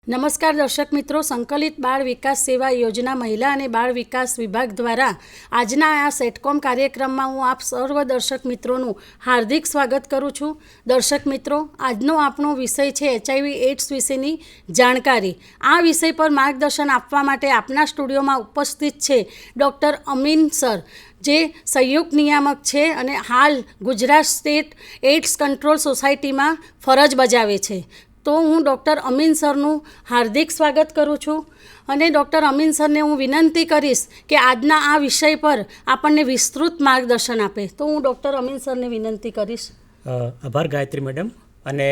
નમસ્કાર દર્શક મિત્રો, સંકલિત બાળ વિકાસ સેવા યોજના મહિલા અને બાળ વિકાસ વિભાગ દ્વારા આજના આ સેટકોમ કાર્યક્રમમાં હું આપ સર્વ દર્શક મિત્રોનું હાર્દિક સ્વાગત કરું છું. દર્શક મિત્રો, આજનો આપણો વિષય છે HIV એડ્સ વિશેની જાણકારી. આ વિષય પર માર્ગદર્શન આપવા માટે આપના સ્ટુડિયોમાં ઉપસ્થિત છે ડૉક્ટર અમીન સર, જે સંયુક્ત નિયામક છે અને હાલ ગુજરાત સ્ટેટ એડ્સ કંટ્રોલ સોસાયટીમાં ફરજ બજાવે છે. તો હું ડૉક્ટર અમીન સરનું હાર્દિક સ્વાગત કરું છું અને ડૉક્ટર અમીન સરને હું વિનંતી કરીશ કે આજના આ વિષય પર આપણને વિસ્તૃત માર્ગદર્શન આપે. તો હું ડૉક્ટર અમીન સરને વિનંતી કરીશ. આભાર ગાયત્રી મેડમ, અને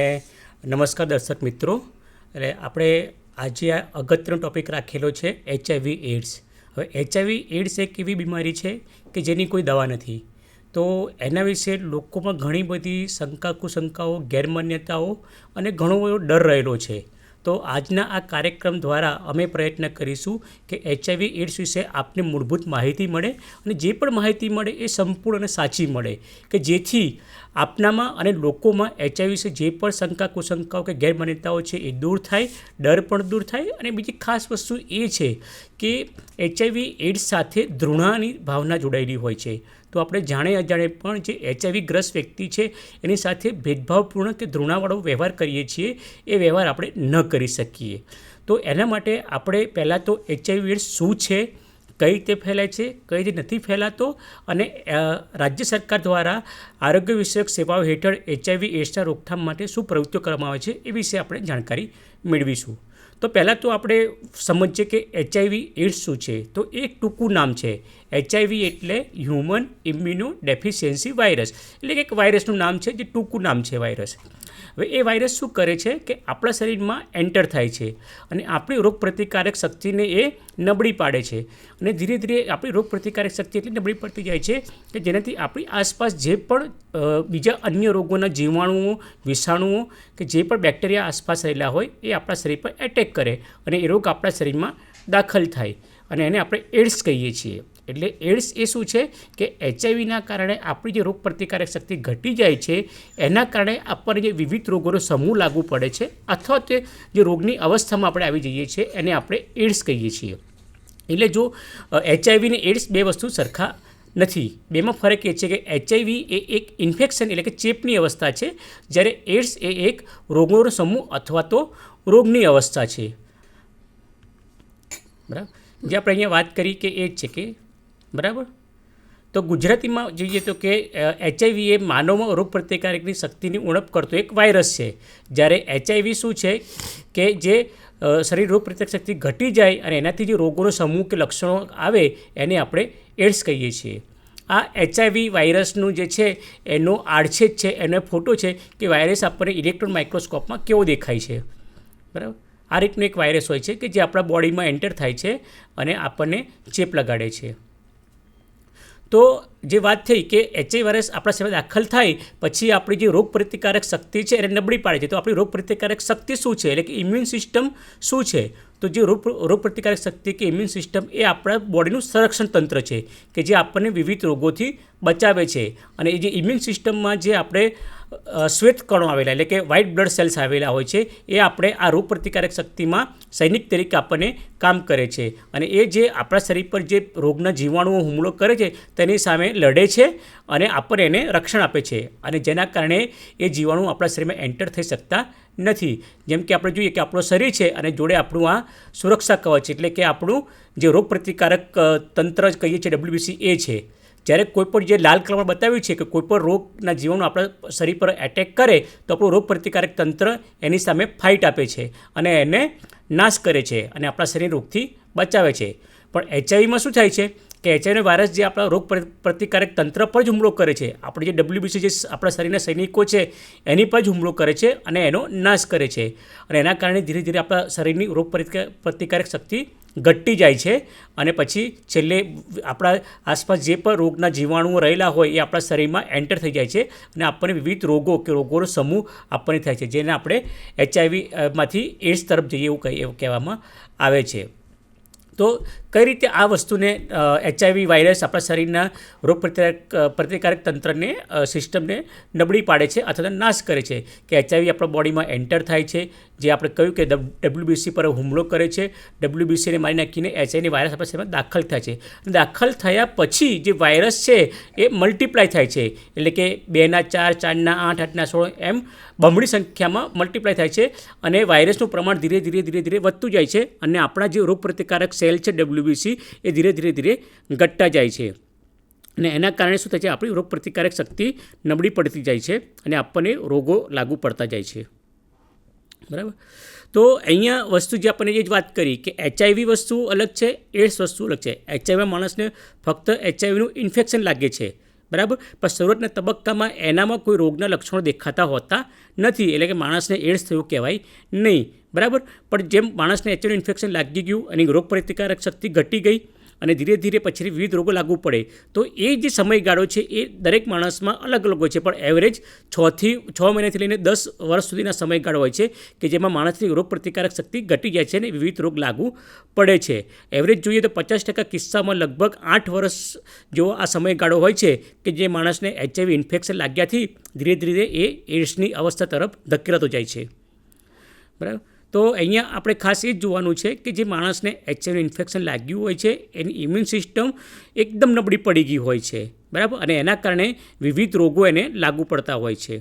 નમસ્કાર દર્શક મિત્રો. એટલે આપણે આજે આ અગત્યનો ટૉપિક રાખેલો છે HIV એડ્સ. હવે HIV એડ્સ એક એવી બીમારી છે કે જેની કોઈ દવા નથી. તો એના વિશે લોકોમાં ઘણી બધી કુશંકાઓ, ગેરમાન્યતાઓ અને ઘણો બધો ડર રહેલો છે. તો આજના આ કાર્યક્રમ દ્વારા અમે પ્રયત્ન કરીશું કે HIV એડ્સ વિશે આપને મૂળભૂત માહિતી મળે, અને જે પણ માહિતી મળે એ સંપૂર્ણ અને સાચી મળે, કે જેથી આપનામાં અને લોકોમાં HIV વિશે જે પણ કુશંકાઓ કે ગેરમાન્યતાઓ છે એ દૂર થાય, ડર પણ દૂર થાય. અને બીજી ખાસ વસ્તુ એ છે કે HIV એડ્સ સાથે ઘૃણાની ભાવના જોડાયેલી હોય છે. તો આપણે જાણે અજાણે પણ જે HIV ગ્રસ્ત વ્યક્તિ છે એની સાથે ભેદભાવપૂર્ણ કે ઘૃણાવાળો વ્યવહાર કરીએ છીએ, એ વ્યવહાર આપણે ન કરી શકીએ. તો એના માટે આપણે પહેલાં તો HIV એડ્સ શું છે, કઈ રીતે ફેલાય છે, કઈ રીતે નથી ફેલાતો, અને રાજ્ય સરકાર દ્વારા આરોગ્ય વિષયક સેવાઓ હેઠળ HIV એડ્સના રોકથામ માટે શું પ્રવૃત્તિઓ કરવામાં આવે છે એ વિશે આપણે જાણકારી મેળવીશું. તો પહેલાં તો આપણે સમજીએ કે HIV એડ્સ શું છે. તો એક ટૂંકું નામ છે. HIV એટલે હ્યુમન ઇમ્યુનો ડેફિશિયન્સી વાયરસ, એટલે કે એક વાયરસનું નામ છે, જે ટૂંકું નામ છે વાયરસ. હવે એ વાયરસ શું કરે છે કે આપણા શરીરમાં એન્ટર થાય છે અને આપણી રોગપ્રતિકારક શક્તિને એ નબળી પાડે છે. અને ધીરે ધીરે આપણી રોગપ્રતિકારક શક્તિ એટલી નબળી પડતી જાય છે કે જેનાથી આપણી આસપાસ જે પણ બીજા અન્ય રોગોના જીવાણુઓ, વિષાણુઓ કે જે પણ બેક્ટેરિયા આસપાસ રહેલા હોય એ આપણા શરીર પર એટેક કરે અને એ રોગ આપણા શરીરમાં દાખલ થાય, અને એને આપણે એડ્સ કહીએ છીએ. એટલે એડ્સ એ શું છે કે HIVના કારણે આપણી જે રોગ પ્રતિકારક શક્તિ ઘટી જાય છે, એના કારણે આપણને જે વિવિધ રોગોનો સમૂહ લાગુ પડે છે, અથવા તે જે રોગની અવસ્થામાં આપણે આવી જઈએ છીએ એને આપણે એડ્સ કહીએ છીએ. એટલે જો HIV અને એડ્સ બે વસ્તુ સરખા નથી. બેમાં ફરક એ છે કે HIV એ એક ઇન્ફેક્શન એટલે કે ચેપની અવસ્થા છે, જ્યારે એડ્સ એ એક રોગોનો સમૂહ અથવા તો રોગની અવસ્થા છે. બરાબર. જે આપણે અહીંયા વાત કરી કે એ જ છે કે બરાબર. તો ગુજરાતીમાં જોઈએ તો કે HIV એ માનવમાં રોગ પ્રતિકારકની શક્તિની ઉણપ કરતો એક વાયરસ છે, જ્યારે HIV શું છે કે જે શરીર રોગ પ્રતિકારક શક્તિ ઘટી જાય અને એનાથી જે રોગોનો સમૂહ કે લક્ષણો આવે એને આપણે એડ્સ કહીએ છીએ. આ HIV વાયરસનું જે છે એનો આડછેદ છે, એનો ફોટો છે કે વાયરસ આપણને ઇલેક્ટ્રોન માઇક્રોસ્કોપમાં કેવો દેખાય છે. બરાબર. આ રીતનો એક વાયરસ હોય છે કે જે આપણા બોડીમાં એન્ટર થાય છે અને આપણને ચેપ લગાડે છે. તો જે વાત થઈ કે HIV વાયરસ આપણા શરીરમાં દાખલ થાય પછી આપણી જે રોગ પ્રતિકારક શક્તિ છે એને નબળી પાડે છે. તો આપણી રોગ પ્રતિકારક શક્તિ શું છે, એટલે કે ઇમ્યુન સિસ્ટમ શું છે? તો જે રોગ પ્રતિકારક શક્તિ કે ઇમ્યુન સિસ્ટમ એ આપણા બોડીનું સંરક્ષણ તંત્ર છે કે જે આપણને વિવિધ રોગોથી બચાવે છે. અને એ જે ઇમ્યુન સિસ્ટમમાં જે આપણે શ્વેત કણો આવેલા એટલે કે વ્હાઇટ બ્લડ સેલ્સ આવેલા હોય છે, એ આપણે આ રોગ પ્રતિકારક શક્તિમાં સૈનિક તરીકે આપણને કામ કરે છે. અને એ જે આપણા શરીર પર જે રોગના જીવાણુઓ હુમલો કરે છે તેની સામે લડે છે અને આપણને એને રક્ષણ આપે છે, અને જેના કારણે એ જીવાણુ આપણા શરીરમાં એન્ટર થઈ શકતા નથી. જેમ કે આપણે જોઈએ કે આપણું શરીર છે અને જોડે આપણું આ સુરક્ષા કવચ એટલે કે આપણું જે રોગ પ્રતિકારક તંત્ર કહીએ છીએ WBC એ છે. જ્યારે કોઈ પણ જે લાલ કલરમાં બતાવ્યું છે કે કોઈ પણ રોગના જીવાણુ આપણા શરીર પર એટેક કરે તો આપણું રોગ પ્રતિકારક તંત્ર એની સામે ફાઇટ આપે છે અને એને નાશ કરે છે અને આપણા શરીર રોગથી બચાવે છે. પણ HIVમાં શું થાય છે કે HIV વાયરસ જે આપણા રોગ પ્રતિકારક તંત્ર પર જ હુમલો કરે છે, આપણે જે WBC જે આપણા શરીરના સૈનિકો છે એની પર જ હુમલો કરે છે અને એનો નાશ કરે છે. અને એના કારણે ધીરે ધીરે આપણા શરીરની રોગ પ્રતિકારક શક્તિ ઘટતી જાય છે અને પછી છેલ્લે આપણા આસપાસ જે પણ રોગના જીવાણુઓ રહેલા હોય એ આપણા શરીરમાં એન્ટર થઈ જાય છે અને આપણને વિવિધ રોગો કે રોગોનો સમૂહ આપણને થાય છે, જેને આપણે HIVમાંથી એડ્સ તરફ જઈએ એવું કહેવામાં આવે છે. તો કઈ રીતે આ વસ્તુને HIV વાયરસ આપણા શરીરના રોગ પ્રતિકારક તંત્રને સિસ્ટમને નબળી પાડે છે અથવા તો નાશ કરે છે કે HIV આપણા બોડીમાં એન્ટર થાય છે, જે આપણે કહ્યું કે WBC પર હુમલો કરે છે, WBCને મારી નાખીને HIV વાયરસ આપણા શરીરમાં દાખલ થાય છે. દાખલ થયા પછી જે વાયરસ છે એ મલ્ટીપ્લાય થાય છે, એટલે કે 2 ના 4, 4 ના 8, 8 ના 16 એમ બમણી સંખ્યામાં મલ્ટીપ્લાય થાય છે અને વાયરસનું પ્રમાણ ધીરે ધીરે વધતું જાય છે અને આપણા જે રોગ પ્રતિકારક સેલ છે WBC એ ધીરે ધીરે ઘટતા જાય છે અને એના કારણે શું થાય છે, આપણી રોગ પ્રતિકારક શક્તિ નબળી પડતી જાય છે અને આપણને રોગો લાગુ પડતા જાય છે. બરાબર. તો અહીંયા વસ્તુ જે આપણને એ જ વાત કરી કે HIV વસ્તુ અલગ છે, એડ્સ વસ્તુ અલગ છે. HIV માણસને ફક્ત HIVનું ઇન્ફેક્શન લાગે છે, બરાબર, પણ શરૂઆતના તબક્કામાં એનામાં કોઈ રોગના લક્ષણો દેખાતા હોતા નથી, એટલે કે માણસને એડ્સ થયું કહેવાય નહીં, બરાબર. પણ જેમ માણસને HIVનું ઇન્ફેક્શન લાગી ગયું અને રોગ પ્રતિકારક શક્તિ ઘટી ગઈ અને ધીરે ધીરે પછી વિવિધ રોગો લાગુ પડે, તો એ જે સમયગાળો છે એ દરેક માણસમાં અલગ અલગ હોય છે, પણ એવરેજ 6 મહિનાથી લઈને 10 વર્ષ સુધીના સમયગાળો હોય છે કે જેમાં માણસની રોગ પ્રતિકારક શક્તિ ઘટી જાય છે અને વિવિધ રોગ લાગુ પડે છે. એવરેજ જોઈએ તો 50% કિસ્સામાં લગભગ 8 વર્ષ જેવો આ સમયગાળો હોય છે કે જે માણસને HIV ઇન્ફેક્શન લાગ્યાથી ધીરે ધીરે એ એડ્સની અવસ્થા તરફ ધકેલાતો જાય છે, બરાબર. તો અહીંયા આપણે ખાસ એ જ જોવાનું છે કે જે માણસને HIV ઇન્ફેક્શન લાગ્યું હોય છે એની ઇમ્યુન સિસ્ટમ એકદમ નબળી પડી ગઈ હોય છે, બરાબર, અને એના કારણે વિવિધ રોગો એને લાગુ પડતા હોય છે.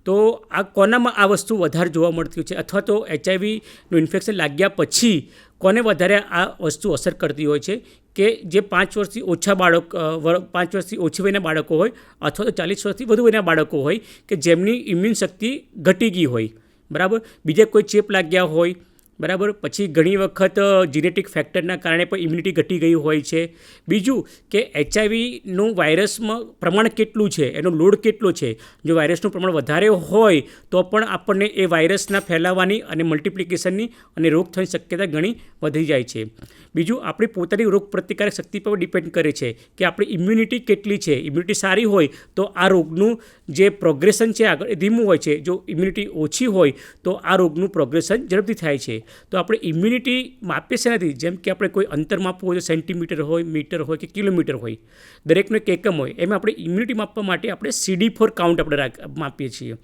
તો આ કોનામાં આ વસ્તુ વધારે જોવા મળતી હોય છે અથવા તો HIVનું ઇન્ફેક્શન લાગ્યા પછી કોને વધારે આ વસ્તુ અસર કરતી હોય છે કે જે 5 વર્ષથી ઓછા 5 વર્ષથી ઓછી વયના બાળકો હોય અથવા તો 40 વર્ષથી વધુ વયના બાળકો હોય કે જેમની ઇમ્યુન શક્તિ ઘટી ગઈ હોય, બરાબર, બીજા કોઈ ચેપ લાગ્યા હોય, બરાબર, પછી ઘણી વખત જીનેટિક ફેક્ટરના કારણે પણ ઇમ્યુનિટી ઘટી ગઈ હોય છે. બીજું કે HIVનું વાયરસમાં પ્રમાણ કેટલું છે, એનો લોડ કેટલો છે, જો વાયરસનું પ્રમાણ વધારે હોય તો પણ આપણને એ વાયરસના ફેલાવાની અને મલ્ટિપ્લિકેશનની અને રોગ થવાની શક્યતા ઘણી વધી જાય છે. બીજું આપણી પોતાની રોગ પ્રતિકારક શક્તિ પર ડિપેન્ડ કરે છે કે આપણી ઇમ્યુનિટી કેટલી છે. ઇમ્યુનિટી સારી હોય તો આ રોગનું જે પ્રોગ્રેશન છે આગળ એ ધીમું હોય છે, જો ઇમ્યુનિટી ઓછી હોય તો આ રોગનું પ્રોગ્રેશન ઝડપથી થાય છે. તો આપણે ઇમ્યુનિટી માપીએ છે નથી, જેમ કે આપણે કોઈ અંતર માપવું હોય તો સેન્ટીમીટર હોય, મીટર હોય કે કિલોમીટર હોય, દરેકનો એક એકમ હોય, એમાં આપણે ઇમ્યુનિટી માપવા માટે આપણે CD4 કાઉન્ટ આપણે માપીએ છીએ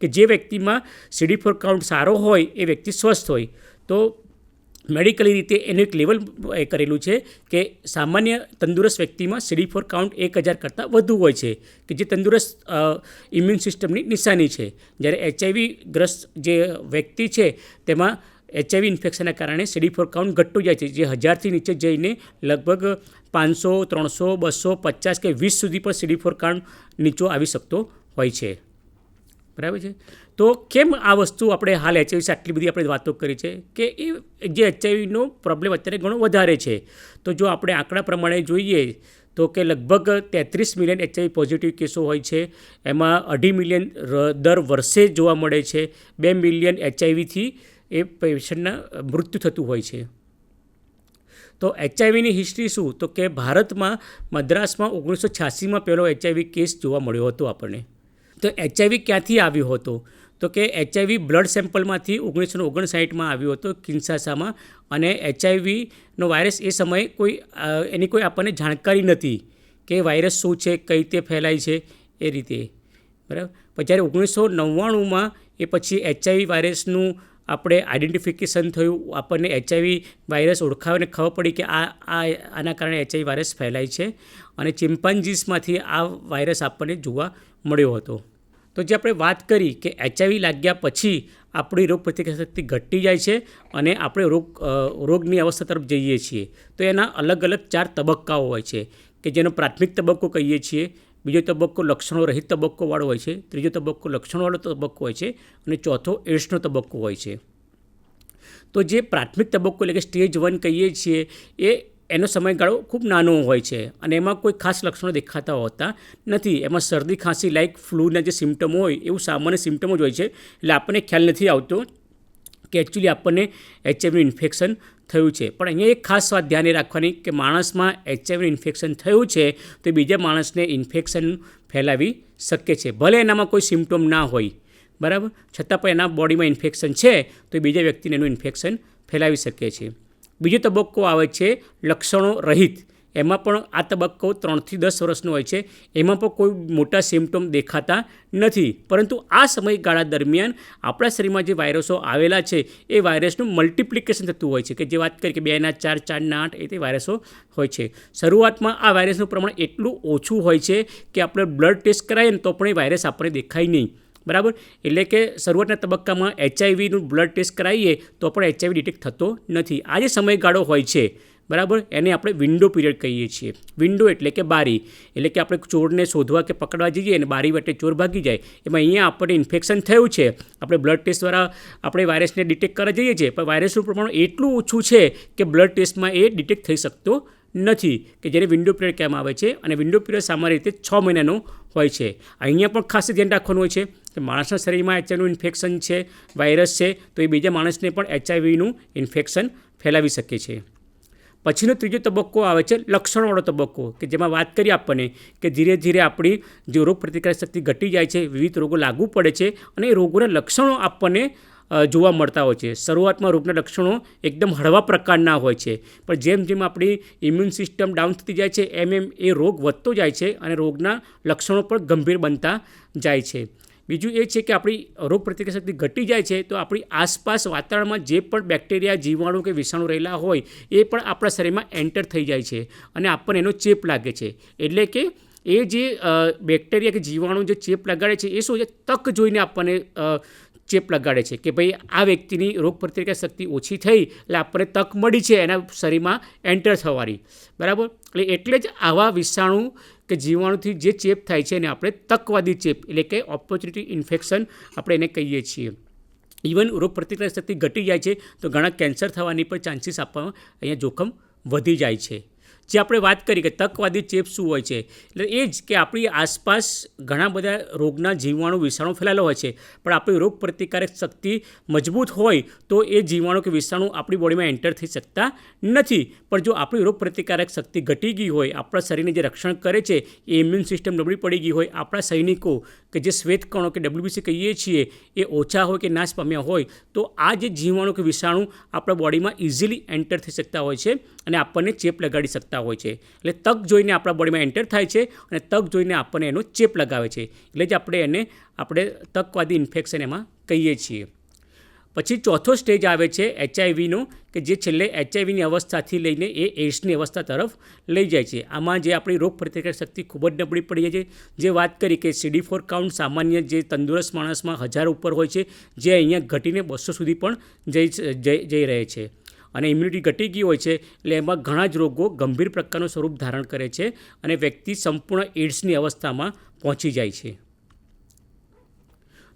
કે જે વ્યક્તિમાં CD4 કાઉન્ટ સારો હોય એ વ્યક્તિ સ્વસ્થ હોય. તો મેડિકલી રીતે એનું એક લેવલ કરેલું છે કે સામાન્ય તંદુરસ્ત વ્યક્તિમાં CD4 કાઉન્ટ 1000 કરતાં વધુ હોય છે કે જે તંદુરસ્ત ઇમ્યુન સિસ્ટમની નિશાની છે. જ્યારે HIV ગ્રસ્ત જે વ્યક્તિ છે તેમાં HIV ઇન્ફેક્શનના કારણે CD4 કાઉન્ટ ઘટતું જાય છે, જે 1000થી નીચે જઈને લગભગ 500, 300, 250 કે 20 સુધી પણ CD4 કાઉન્ટ નીચો આવી શકતો હોય છે, બરાબર છે. તો કેમ આ વસ્તુ આપણે હાલ HIV વિશે આટલી બધી આપણે વાતો કરી છે કે એ જે HIVનો પ્રોબ્લેમ અત્યારે ઘણો વધારે છે. તો જો આપણે આંકડા પ્રમાણે જોઈએ તો કે લગભગ 33 મિલિયન HIV પોઝિટિવ કેસો હોય છે, એમાં 2.5 મિલિયન દર વર્ષે જોવા મળે છે, 2 મિલિયન HIVથી એ પેશન્ટના મૃત્યુ થતું હોય છે. તો HIVની હિસ્ટ્રી શું, તો કે ભારતમાં મદ્રાસમાં 1986માં પહેલો HIV કેસ જોવા મળ્યો હતો આપણને. તો HIV ક્યાંથી આવ્યો હતો, તો કે HIV બ્લડ સેમ્પલમાંથી 1959માં આવ્યો હતો કિન્સાસામાં, અને HIVનો વાયરસ એ સમયે એની કોઈ આપણને જાણકારી નથી કે વાયરસ શું છે, કઈ રીતે ફેલાય છે એ રીતે, બરાબર. પણ જ્યારે 1999માં એ પછી HIV વાયરસનું આપણે આઈડેન્ટિફિકેશન થયું, આપણને HIV વાયરસ ઓળખાવીને ખબર પડી કે આના કારણે HIV વાયરસ ફેલાય છે અને ચિમ્પાન્જીસમાંથી આ વાયરસ આપણને જોવા મળ્યો હતો. તો જે આપણે વાત કરી કે HIV લાગ્યા પછી આપણી રોગ પ્રતિકારક શક્તિ ઘટી જાય છે અને આપણે રોગની અવસ્થા તરફ જઈએ છીએ. તો એના અલગ અલગ 4 તબક્કાઓ હોય છે કે જેનો પ્રાથમિક તબક્કો કહીએ છીએ, બીજો તબક્કો લક્ષણો રહિત તબક્કોવાળો હોય છે, ત્રીજો તબક્કો લક્ષણોવાળો તબક્કો હોય છે અને ચોથો એડ્સનો તબક્કો હોય છે. તો જે પ્રાથમિક તબક્કો એટલે કે સ્ટેજ 1 કહીએ છીએ એનો સમયગાળો ખૂબ નાનો હોય છે અને એમાં કોઈ ખાસ લક્ષણો દેખાતા હોતા નથી. એમાં શરદી ખાંસી લાઇક ફ્લૂના જે સિમ્ટમો હોય એવું સામાન્ય સિમ્ટમો જ હોય છે, એટલે આપણને ખ્યાલ નથી આવતો કે એકચ્યુઅલી આપણને HIVનું ઇન્ફેક્શન થયું છે. પણ અહીંયા એક ખાસ વાત ધ્યાને રાખવાની કે માણસમાં HIVનું ઇન્ફેક્શન થયું છે તો બીજા માણસને ઇન્ફેક્શન ફેલાવી શકે છે, ભલે એનામાં કોઈ સિમ્ટમ ના હોય, બરાબર, છતાં પણ એના બોડીમાં ઇન્ફેક્શન છે તો બીજા વ્યક્તિને એનું ઇન્ફેક્શન ફેલાવી શકે છે. બીજો તબક્કો આવે છે લક્ષણો રહિત. એમાં પણ આ તબક્કો 3 થી 10 વર્ષનો હોય છે. એમાં પણ કોઈ મોટા સિમ્પટોમ દેખાતા નથી, પરંતુ આ સમયગાળા દરમિયાન આપણા શરીરમાં જે વાયરસો આવેલા છે એ વાયરસનું મલ્ટિપ્લિકેશન થતું હોય છે, કે જે વાત કરી કે 2 ના 4, 4 ના 8 એ તે વાયરસો હોય છે. શરૂઆતમાં આ વાયરસનું પ્રમાણ એટલું ઓછું હોય છે કે આપણે બ્લડ ટેસ્ટ કરાવીએ ને તો પણ એ વાયરસ આપણને દેખાય નહીં. બરાબર, એટલે કે શરૂઆતના તબક્કામાં એચઆઈવીનું બ્લડ ટેસ્ટ કરાવીએ તો પણ એચઆઈવી ડિટેક્ટ થતો નથી. આ જે સમયગાળો હોય છે, બરાબર, એને આપણે વિન્ડો પીરિયડ કહીએ છીએ. વિન્ડો એટલે કે બારી, એટલે કે આપણે ચોરને શોધવા કે પકડવા જઈએ અને બારી વાટે ચોર ભાગી જાય. એમાં અહીંયા આપણને ઇન્ફેક્શન થયું છે, આપણે બ્લડ ટેસ્ટ દ્વારા આપણે વાયરસને ડિટેક્ટ કરવા જઈએ છીએ, પણ વાયરસનું પ્રમાણ એટલું ઓછું છે કે બ્લડ ટેસ્ટમાં એ ડિટેક્ટ થઈ શકતો નથી, કે જેને વિન્ડો પીરિયડ કહેવામાં આવે છે. અને વિન્ડો પીરિયડ સામાન્ય રીતે 6 મહિનાનો હોય છે. અહીંયા પણ ખાસ ધ્યાન રાખવાનું હોય છે કે માણસના શરીરમાં એચઆઈવીનું ઇન્ફેક્શન છે, વાયરસ છે, તો એ બીજા માણસને પણ એચઆઈવીનું ઇન્ફેક્શન ફેલાવી શકે છે. પછીનો ત્રીજો તબક્કો આવે છે લક્ષણોવાળો તબક્કો, કે જેમાં વાત કરીએ આપણને કે ધીરે ધીરે આપણી જે રોગ પ્રતિકારક શક્તિ ઘટી જાય છે, વિવિધ રોગો લાગુ પડે છે અને એ રોગોના લક્ષણો આપણને જોવા મળતા હોય છે. શરૂઆતમાં રોગના લક્ષણો એકદમ હળવા પ્રકારના હોય છે, પણ જેમ જેમ આપણી ઇમ્યુન સિસ્ટમ ડાઉન થતી જાય છે એમ એમ એ રોગ વધતો જાય છે અને રોગના લક્ષણો પણ ગંભીર બનતા જાય છે. બીજું એ છે કે આપણી રોગ પ્રતિકારક શક્તિ ઘટી જાય છે તો આપણી આસપાસ વાતાવરણમાં જે પણ બેક્ટેરિયા, જીવાણુ કે વિષાણુ રહેલા હોય એ પણ આપણા શરીરમાં એન્ટર થઈ જાય છે અને આપણને એનો ચેપ લાગે છે. એટલે કે એ જે બેક્ટેરિયા કે જીવાણુ જે ચેપ લગાડે છે એ શું છે, તક જોઈને આપણને ચેપ લગાડે છે કે ભાઈ આ વ્યક્તિની રોગ પ્રતિકારક શક્તિ ઓછી થઈ એટલે આપણને તક મળી છે એના શરીરમાં એન્ટર થવાની. બરાબર, એટલે જ આવા વિષાણુ કે જીવાણુથી જે ચેપ થાય છે એને આપણે તકવાદી ચેપ એટલે કે ઓપોર્ચ્યુનિટી ઇન્ફેક્શન આપણે એને કહીએ છીએ. ઇવન રોગ પ્રતિકારક શક્તિ ઘટી જાય છે તો ઘણા કેન્સર થવાની પણ ચાન્સીસ આપવામાં અહીંયા જોખમ વધી જાય છે. જે આપણે વાત કરી કે તકવાદી ચેપ શું હોય છે, એટલે એ જ કે આપણી આસપાસ ઘણા બધા રોગના જીવાણુ વિષાણુ ફેલાયેલા હોય છે, પણ આપણી રોગ પ્રતિકારક શક્તિ મજબૂત હોય તો એ જીવાણુ કે વિષાણુ આપણી બોડીમાં એન્ટર થઈ શકતા નથી. પણ જો આપણી રોગ પ્રતિકારક શક્તિ ઘટી ગઈ હોય, આપણા શરીરને જે રક્ષણ કરે છે એ ઇમ્યુન સિસ્ટમ નબળી પડી ગઈ હોય, આપણા સૈનિકો કે જે શ્વેતકણો કે WBC કહીએ છીએ એ ઓછા હોય કે નાશ પામ્યા હોય, તો આ જે જીવાણુ કે વિષાણુ આપણા બોડીમાં ઇઝીલી એન્ટર થઈ શકતા હોય છે અને આપણને ચેપ લગાડી શકતા હોય છે. એટલે તક જોઈને આપણા બોડીમાં એન્ટર થાય છે અને તક જોઈને આપણને એનો ચેપ લગાવે છે, એટલે જ આપણે તકવાદી ઇન્ફેક્શન એમાં કહીએ છીએ. પછી ચોથો સ્ટેજ આવે છે એચઆઈવીનો, કે જે છેલ્લે એચઆઈવીની અવસ્થાથી લઈને એ એઇડ્સની અવસ્થા તરફ લઈ જાય છે. આમાં જે આપણી રોગ પ્રતિકારક શક્તિ ખૂબ જ નબળી પડી જાય છે. જે વાત કરી કે CD4 કાઉન્ટ સામાન્ય જે તંદુરસ્ત માણસમાં 1000 ઉપર હોય છે, જે અહીંયા ઘટીને 200 સુધી પણ જઈ રહે છે. અને ઇમ્યુનિટી ઘટી ગઈ હોય છે એટલે એમાં ઘણા જ રોગો ગંભીર પ્રકારનું સ્વરૂપ ધારણ કરે છે અને વ્યક્તિ સંપૂર્ણ એઇડ્સની અવસ્થામાં પહોંચી જાય છે.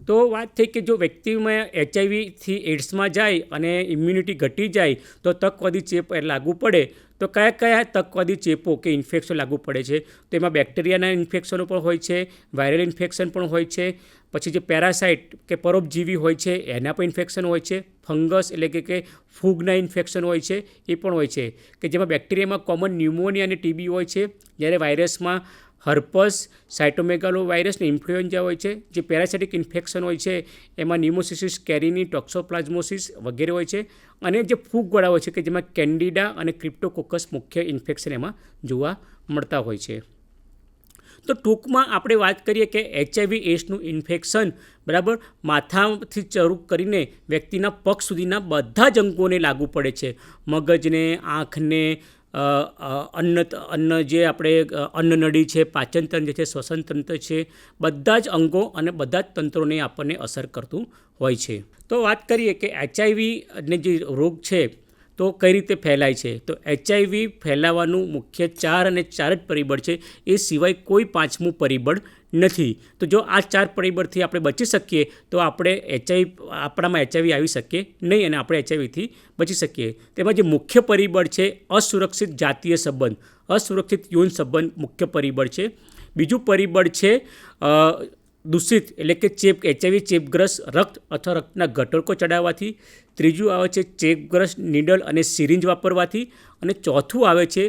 તો વાત થઈ કે જો વ્યક્તિમાં એચઆઈવીથી એઇડ્સમાં જાય અને ઇમ્યુનિટી ઘટી જાય તો તકવાદી ચેપ લાગુ પડે. તો કયા કયા તકવાદી ચેપો કે ઇન્ફેક્શન લાગુ પડે છે, તો એમાં બેક્ટેરિયાના ઇન્ફેક્શનો પણ હોય છે, વાયરલ ઇન્ફેક્શન પણ હોય છે, પછી જે પેરાસાઇટ કે પરોપજીવી હોય છે એના પણ ઇન્ફેક્શન હોય છે, ફંગસ એટલે કે ફૂગના ઇન્ફેક્શન હોય છે એ પણ હોય છે, કે જેમાં બેક્ટેરિયામાં કોમન ન્યુમોનિયા અને ટીબી હોય છે, જ્યારે વાયરસમાં હર્પસ, સાયટોમેગાલો વાયરસ ને ઇન્ફ્લુએન્ઝા હોય છે. જે પેરાસાઇટિક ઇન્ફેક્શન હોય છે એમાં ન્યુમોસિસિસ કેરીની, ટોક્સોપ્લાઝમોસિસ વગેરે હોય છે. અને જે ફૂગવાળા હોય છે કે જેમાં કેન્ડિડા અને ક્રિપ્ટોકોકસ મુખ્ય ઇન્ફેક્શન એમાં જોવા મળતા હોય છે. તો ટૂંકમાં આપણે વાત કરીએ કે એચઆઈવી એઇડ્સનું ઇન્ફેક્શન, બરાબર, માથાથી શરૂ કરીને વ્યક્તિના પગ સુધીના બધા જ અંગોને લાગુ પડે છે. મગજને, આંખને, અન્ન જે આપણે અન્નનળી છે, પાચનતંત્ર છે, શ્વસનતંત્ર છે, બધા જ અંગો અને બધા જ તંત્રોને આપણને અસર કરતું હોય છે. તો વાત કરીએ કે એચઆઈવીને જે રોગ છે તો કઈ રીતે ફેલાય છે, તો એચઆઈવી ફેલાવાનું મુખ્ય 4 જ પરિબળ છે, એ સિવાય કોઈ 5મું પરિબળ નથી. તો જો આ 4 પરિબળથી આપણે બચી શકીએ તો આપણામાં એચઆઈવી આવી શકીએ નહીં અને આપણે એચઆઈવીથી બચી શકીએ. તેમાં જે મુખ્ય પરિબળ છે અસુરક્ષિત જાતીય સંબંધ, અસુરક્ષિત યૌન સંબંધ મુખ્ય પરિબળ છે. બીજું પરિબળ છે દૂષિત એટલે કે એચઆઈવી ચેપગ્રસ્ત રક્ત અથવા રક્તના ઘટકો ચડાવવાથી. ત્રીજું આવે છે ચેપગ્રસ્ત નીડલ અને સિરિંજ વાપરવાથી. અને ચોથું આવે છે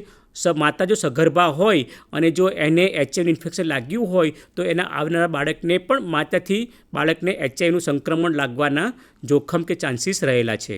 માતા જો સગર્ભા હોય અને જો એને એચઆઈવી ઇન્ફેક્શન લાગ્યું હોય તો એના આવનારા બાળકને પણ માતાથી બાળકને એચઆઈવીનું સંક્રમણ લાગવાના જોખમ કે ચાન્સીસ રહેલા છે.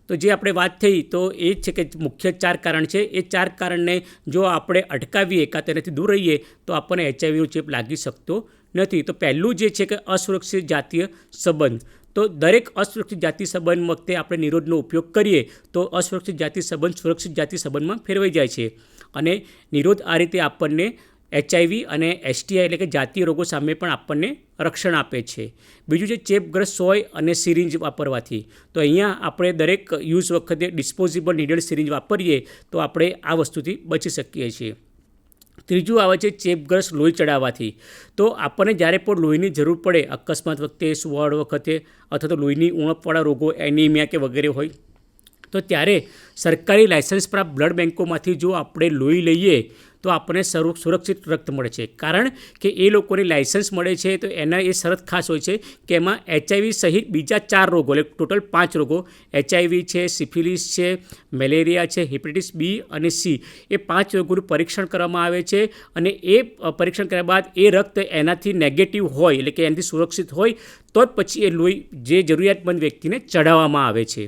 તો જે આપણે વાત થઈ તો એ જ છે કે મુખ્ય 4 કારણ છે. એ 4 કારણને જો આપણે અટકાવીએ કાં તેનાથી દૂર રહીએ તો આપણને એચઆઈવીનો ચેપ લાગી શકતો નથી. તો પહેલું જે છે કે અસુરક્ષિત જાતીય સંબંધ. તો દરેક અસુરક્ષિત જાતિ સંબંધ વખતે આપણે નિરોધનો ઉપયોગ કરીએ તો અસુરક્ષિત જાતિ સંબંધ સુરક્ષિત જાતિ સંબંધમાં ફેરવાઈ જાય છે અને નિરોધ આ રીતે આપણને એચઆઈવી અને એસટીઆઈ એટલે કે જાતીય રોગો સામે પણ આપણને રક્ષણ આપે છે. બીજું છે ચેપગ્રસ્ત સોય અને સિરિંજ વાપરવાથી. તો અહીંયા આપણે દરેક યુઝ વખતે ડિસ્પોઝેબલ નીડલ સિરિંજ વાપરીએ તો આપણે આ વસ્તુથી બચી શકીએ છીએ. ત્રીજું આવે છે ચેપગ્રસ્ત લોહી ચડાવવાથી. તો આપણને જ્યારે પણ લોહીની જરૂર પડે અકસ્માત વખતે, સુવાડ વખતે અથવા તો લોહીની ઉણપવાળા રોગો એનિમિયા કે વગેરે હોય તો ત્યારે સરકારી લાયસન્સ પ્રાપ્ત બ્લડ બેન્કોમાંથી જો આપણે લોહી લઈએ તો આપણને સુરક્ષિત રક્ત મળે છે. કારણ કે એ લોકોને લાયસન્સ મળે છે તો એના એ શરત ખાસ હોય છે કે એમાં એચઆઈવી સહિત બીજા 4 રોગો એટલે ટોટલ 5 રોગો એચઆઈવી છે, સિફિલિસ છે, મેલેરિયા છે, હેપેટાઇટિસ બી અને સી એ 5 રોગોનું પરીક્ષણ કરવામાં આવે છે અને એ પરીક્ષણ કર્યા બાદ એ રક્ત એનાથી નેગેટિવ હોય એટલે કે એનાથી સુરક્ષિત હોય તો જ પછી એ લોહી જે જરૂરિયાતમંદ વ્યક્તિને ચડાવવામાં આવે છે.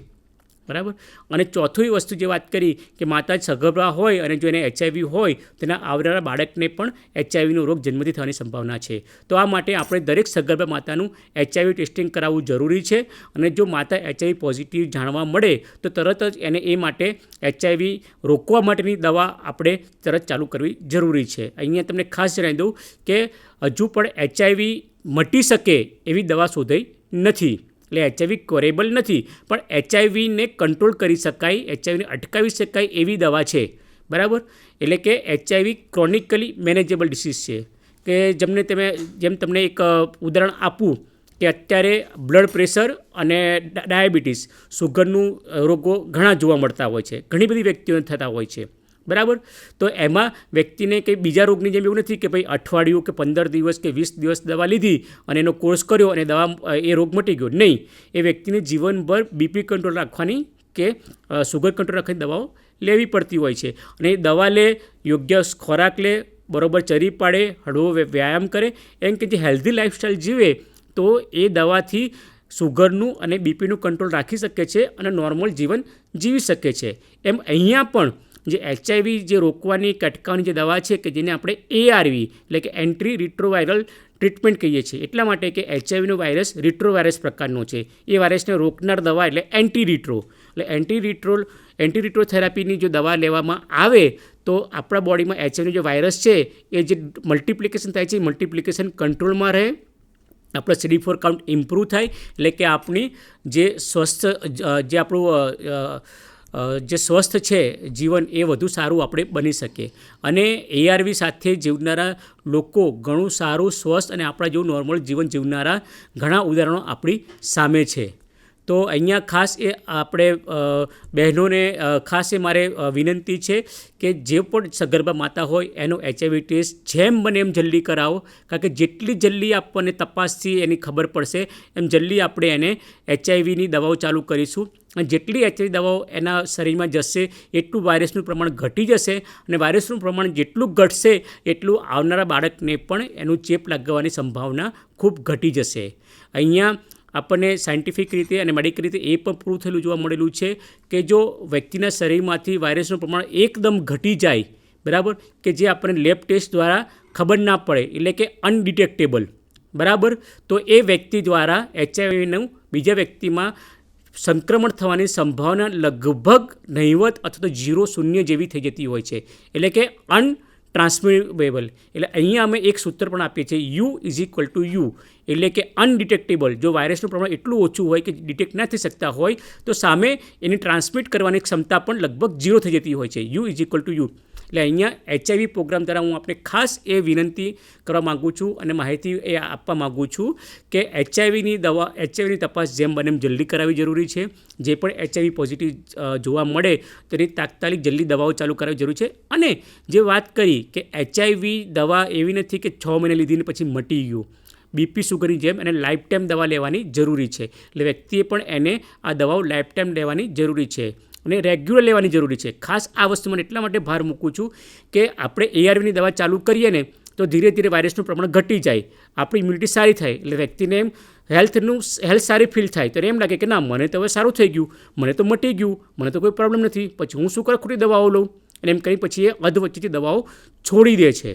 બરાબર. અને ચોથી વસ્તુ જે વાત કરી કે માતા સગર્ભા હોય અને જો એને એચઆઈવી હોય તેના આવનારા બાળકને પણ એચઆઈવીનો રોગ જન્મથી થવાની સંભાવના છે. તો આ માટે આપણે દરેક સગર્ભા માતાનું એચઆઈવી ટેસ્ટિંગ કરાવવું જરૂરી છે અને જો માતા એચઆઈવી પોઝિટિવ જાણવા મળે તો તરત જ એને એ માટે એચઆઈવી રોકવા માટેની દવા આપણે તરત ચાલુ કરવી જરૂરી છે. અહીંયા તમને ખાસ જણાવી દઉં કે હજુ પણ એચઆઈવી મટી શકે એવી દવા શોધાઈ નથી. એટલે એચઆઈવી ક્યોરેબલ નથી પણ એચઆઈવીને કંટ્રોલ કરી શકાય, એચઆઈવીને અટકાવી શકાય એવી દવા છે. બરાબર. એટલે કે એચઆઈવી ક્રોનિકલી મેનેજેબલ ડિસીઝ છે કે જેમ તમને એક ઉદાહરણ આપું કે અત્યારે બ્લડ પ્રેશર અને ડાયાબિટીસ સુગરનું રોગો ઘણા જોવા મળતા હોય છે, ઘણી બધી વ્યક્તિઓને થતા હોય છે. બરાબર. તો એમાં વ્યક્તિને કંઈ બીજા રોગની જેમ એવું નથી કે ભાઈ અઠવાડિયું કે 15 દિવસ કે 20 દિવસ દવા લીધી અને એનો કોર્સ કર્યો અને એ રોગ મટી ગયો. નહીં, એ વ્યક્તિને જીવનભર બીપી કંટ્રોલ રાખવાની કે સુગર કંટ્રોલ રાખવાની દવાઓ લેવી પડતી હોય છે. અને એ દવા લે, યોગ્ય ખોરાક લે, બરોબર ચરી પાડે, હળવો વ્યાયામ કરે, એમ કે જે હેલ્ધી લાઈફસ્ટાઈલ જીવે તો એ દવાથી સુગરનું અને બીપીનું કંટ્રોલ રાખી શકે છે અને નોર્મલ જીવન જીવી શકે છે. એમ અહીંયા પણ જે એચઆઈવી જે રોકવાની કે અટકાવવાની જે દવા છે કે જેને આપણે એઆરવી એટલે કે એન્ટ્રી રિટ્રોવાયરલ ટ્રીટમેન્ટ કહીએ છીએ એટલા માટે કે એચઆઈવીનો વાયરસ રિટ્રોવાયરસ પ્રકારનો છે. એ વાયરસને રોકનાર દવા એટલે એન્ટીરિટ્રો. એટલે એન્ટીરિટ્રો થેરાપીની જો દવા લેવામાં આવે તો આપણા બોડીમાં એચઆઈવીનો જે વાયરસ છે એ જે મલ્ટિપ્લિકેશન થાય છે એ મલ્ટિપ્લિકેશન કંટ્રોલમાં રહે, આપણો CD4 કાઉન્ટ ઇમ્પ્રૂવ થાય એટલે કે આપણી જે સ્વસ્થ છે જીવન એ વધુ સારું આપણે બની શકે. અને એઆરવી સાથે જીવનારા લોકો ઘણું સારું સ્વસ્થ અને આપણા જેવું નોર્મલ જીવન જીવનારા ઘણા ઉદાહરણો આપણી સામે છે. તો અહીંયા ખાસ એ આપણે બહેનોને ખાસ એ મારે વિનંતી છે કે જે પણ સગર્ભા માતા હોય એનો એચઆઈવી ટેસ્ટ જેમ બને એમ જલ્દી કરાવો. કારણ કે જેટલી જલ્દી આપણને તપાસથી એની ખબર પડશે એમ જલ્દી આપણે એને એચઆઈવીની દવાઓ ચાલુ કરીશું. અને જેટલી એચઆઈવી દવાઓ એના શરીરમાં જશે એટલું વાયરસનું પ્રમાણ ઘટી જશે અને વાયરસનું પ્રમાણ જેટલું ઘટશે એટલું આવનારા બાળકને પણ એનું ચેપ લાગવાની સંભાવના ખૂબ ઘટી જશે. અહીંયા આપણને સાયન્ટિફિક રીતે અને મેડિકલ રીતે એ પણ પ્રૂવ થયેલું જોવા મળેલું છે કે જો વ્યક્તિના શરીરમાંથી વાયરસનું પ્રમાણ એકદમ ઘટી જાય, બરાબર, કે જે આપણને લેબ ટેસ્ટ દ્વારા ખબર ના પડે એટલે કે અનડિટેક્ટેબલ, બરાબર, તો એ વ્યક્તિ દ્વારા એચઆઈવીનું બીજા વ્યક્તિમાં સંક્રમણ થવાની સંભાવના લગભગ નહિવત અથવા તો 0 જેવી થઈ જતી હોય છે. એટલે કે ટ્રાન્સમિટેબલ. એટલે અહીંયા અમે એક સૂત્ર પણ આપીએ છીએ U = U એટલે કે અનડિટેક્ટેબલ. જો વાયરસનું પ્રમાણ એટલું ઓછું હોય કે ડિટેક્ટ ના થઈ શકતા હોય તો સામે એની ટ્રાન્સમિટ કરવાની ક્ષમતા પણ લગભગ 0 થઈ જતી હોય છે. U = U. એટલે અહીંયા એચઆઈવી પ્રોગ્રામ દ્વારા હું આપણે ખાસ એ વિનંતી કરવા માગું છું અને માહિતી એ આપવા માગું છું કે એચઆઈવીની તપાસ જેમ બને એમ જલ્દી કરાવવી જરૂરી છે. જે પણ એચઆઈવી પોઝિટિવ જોવા મળે તેની તાત્કાલિક જલ્દી દવાઓ ચાલુ કરાવવી જરૂરી છે. અને જે વાત કરી કે એચઆઈવી દવા એવી નથી કે 6 મહિના લીધીને પછી મટી ગયું. બીપી સુગરની જેમ એને લાઈફ ટાઈમ દવા લેવાની જરૂરી છે. એટલે વ્યક્તિએ પણ એને આ દવાઓ લાઈફ ટાઈમ લેવાની જરૂરી છે અને રેગ્યુલર લેવાની જરૂરી છે. ખાસ આ વસ્તુ મને એટલા માટે ભાર મૂકું છું કે આપણે એઆરવીની દવા ચાલુ કરીએ ને તો ધીરે ધીરે વાયરસનું પ્રમાણ ઘટી જાય, આપણી ઇમ્યુનિટી સારી થાય એટલે વ્યક્તિને એમ હેલ્થ સારી ફીલ થાય તો એમ લાગે કે ના મને તો હવે સારું થઈ ગયું, મને તો મટી ગયું, મને તો કોઈ પ્રોબ્લેમ નથી, પછી હું શું કરે ખોટી દવાઓ લઉં, અને એમ કરી પછી એ અધવચ્ચેથી દવાઓ છોડી દે છે.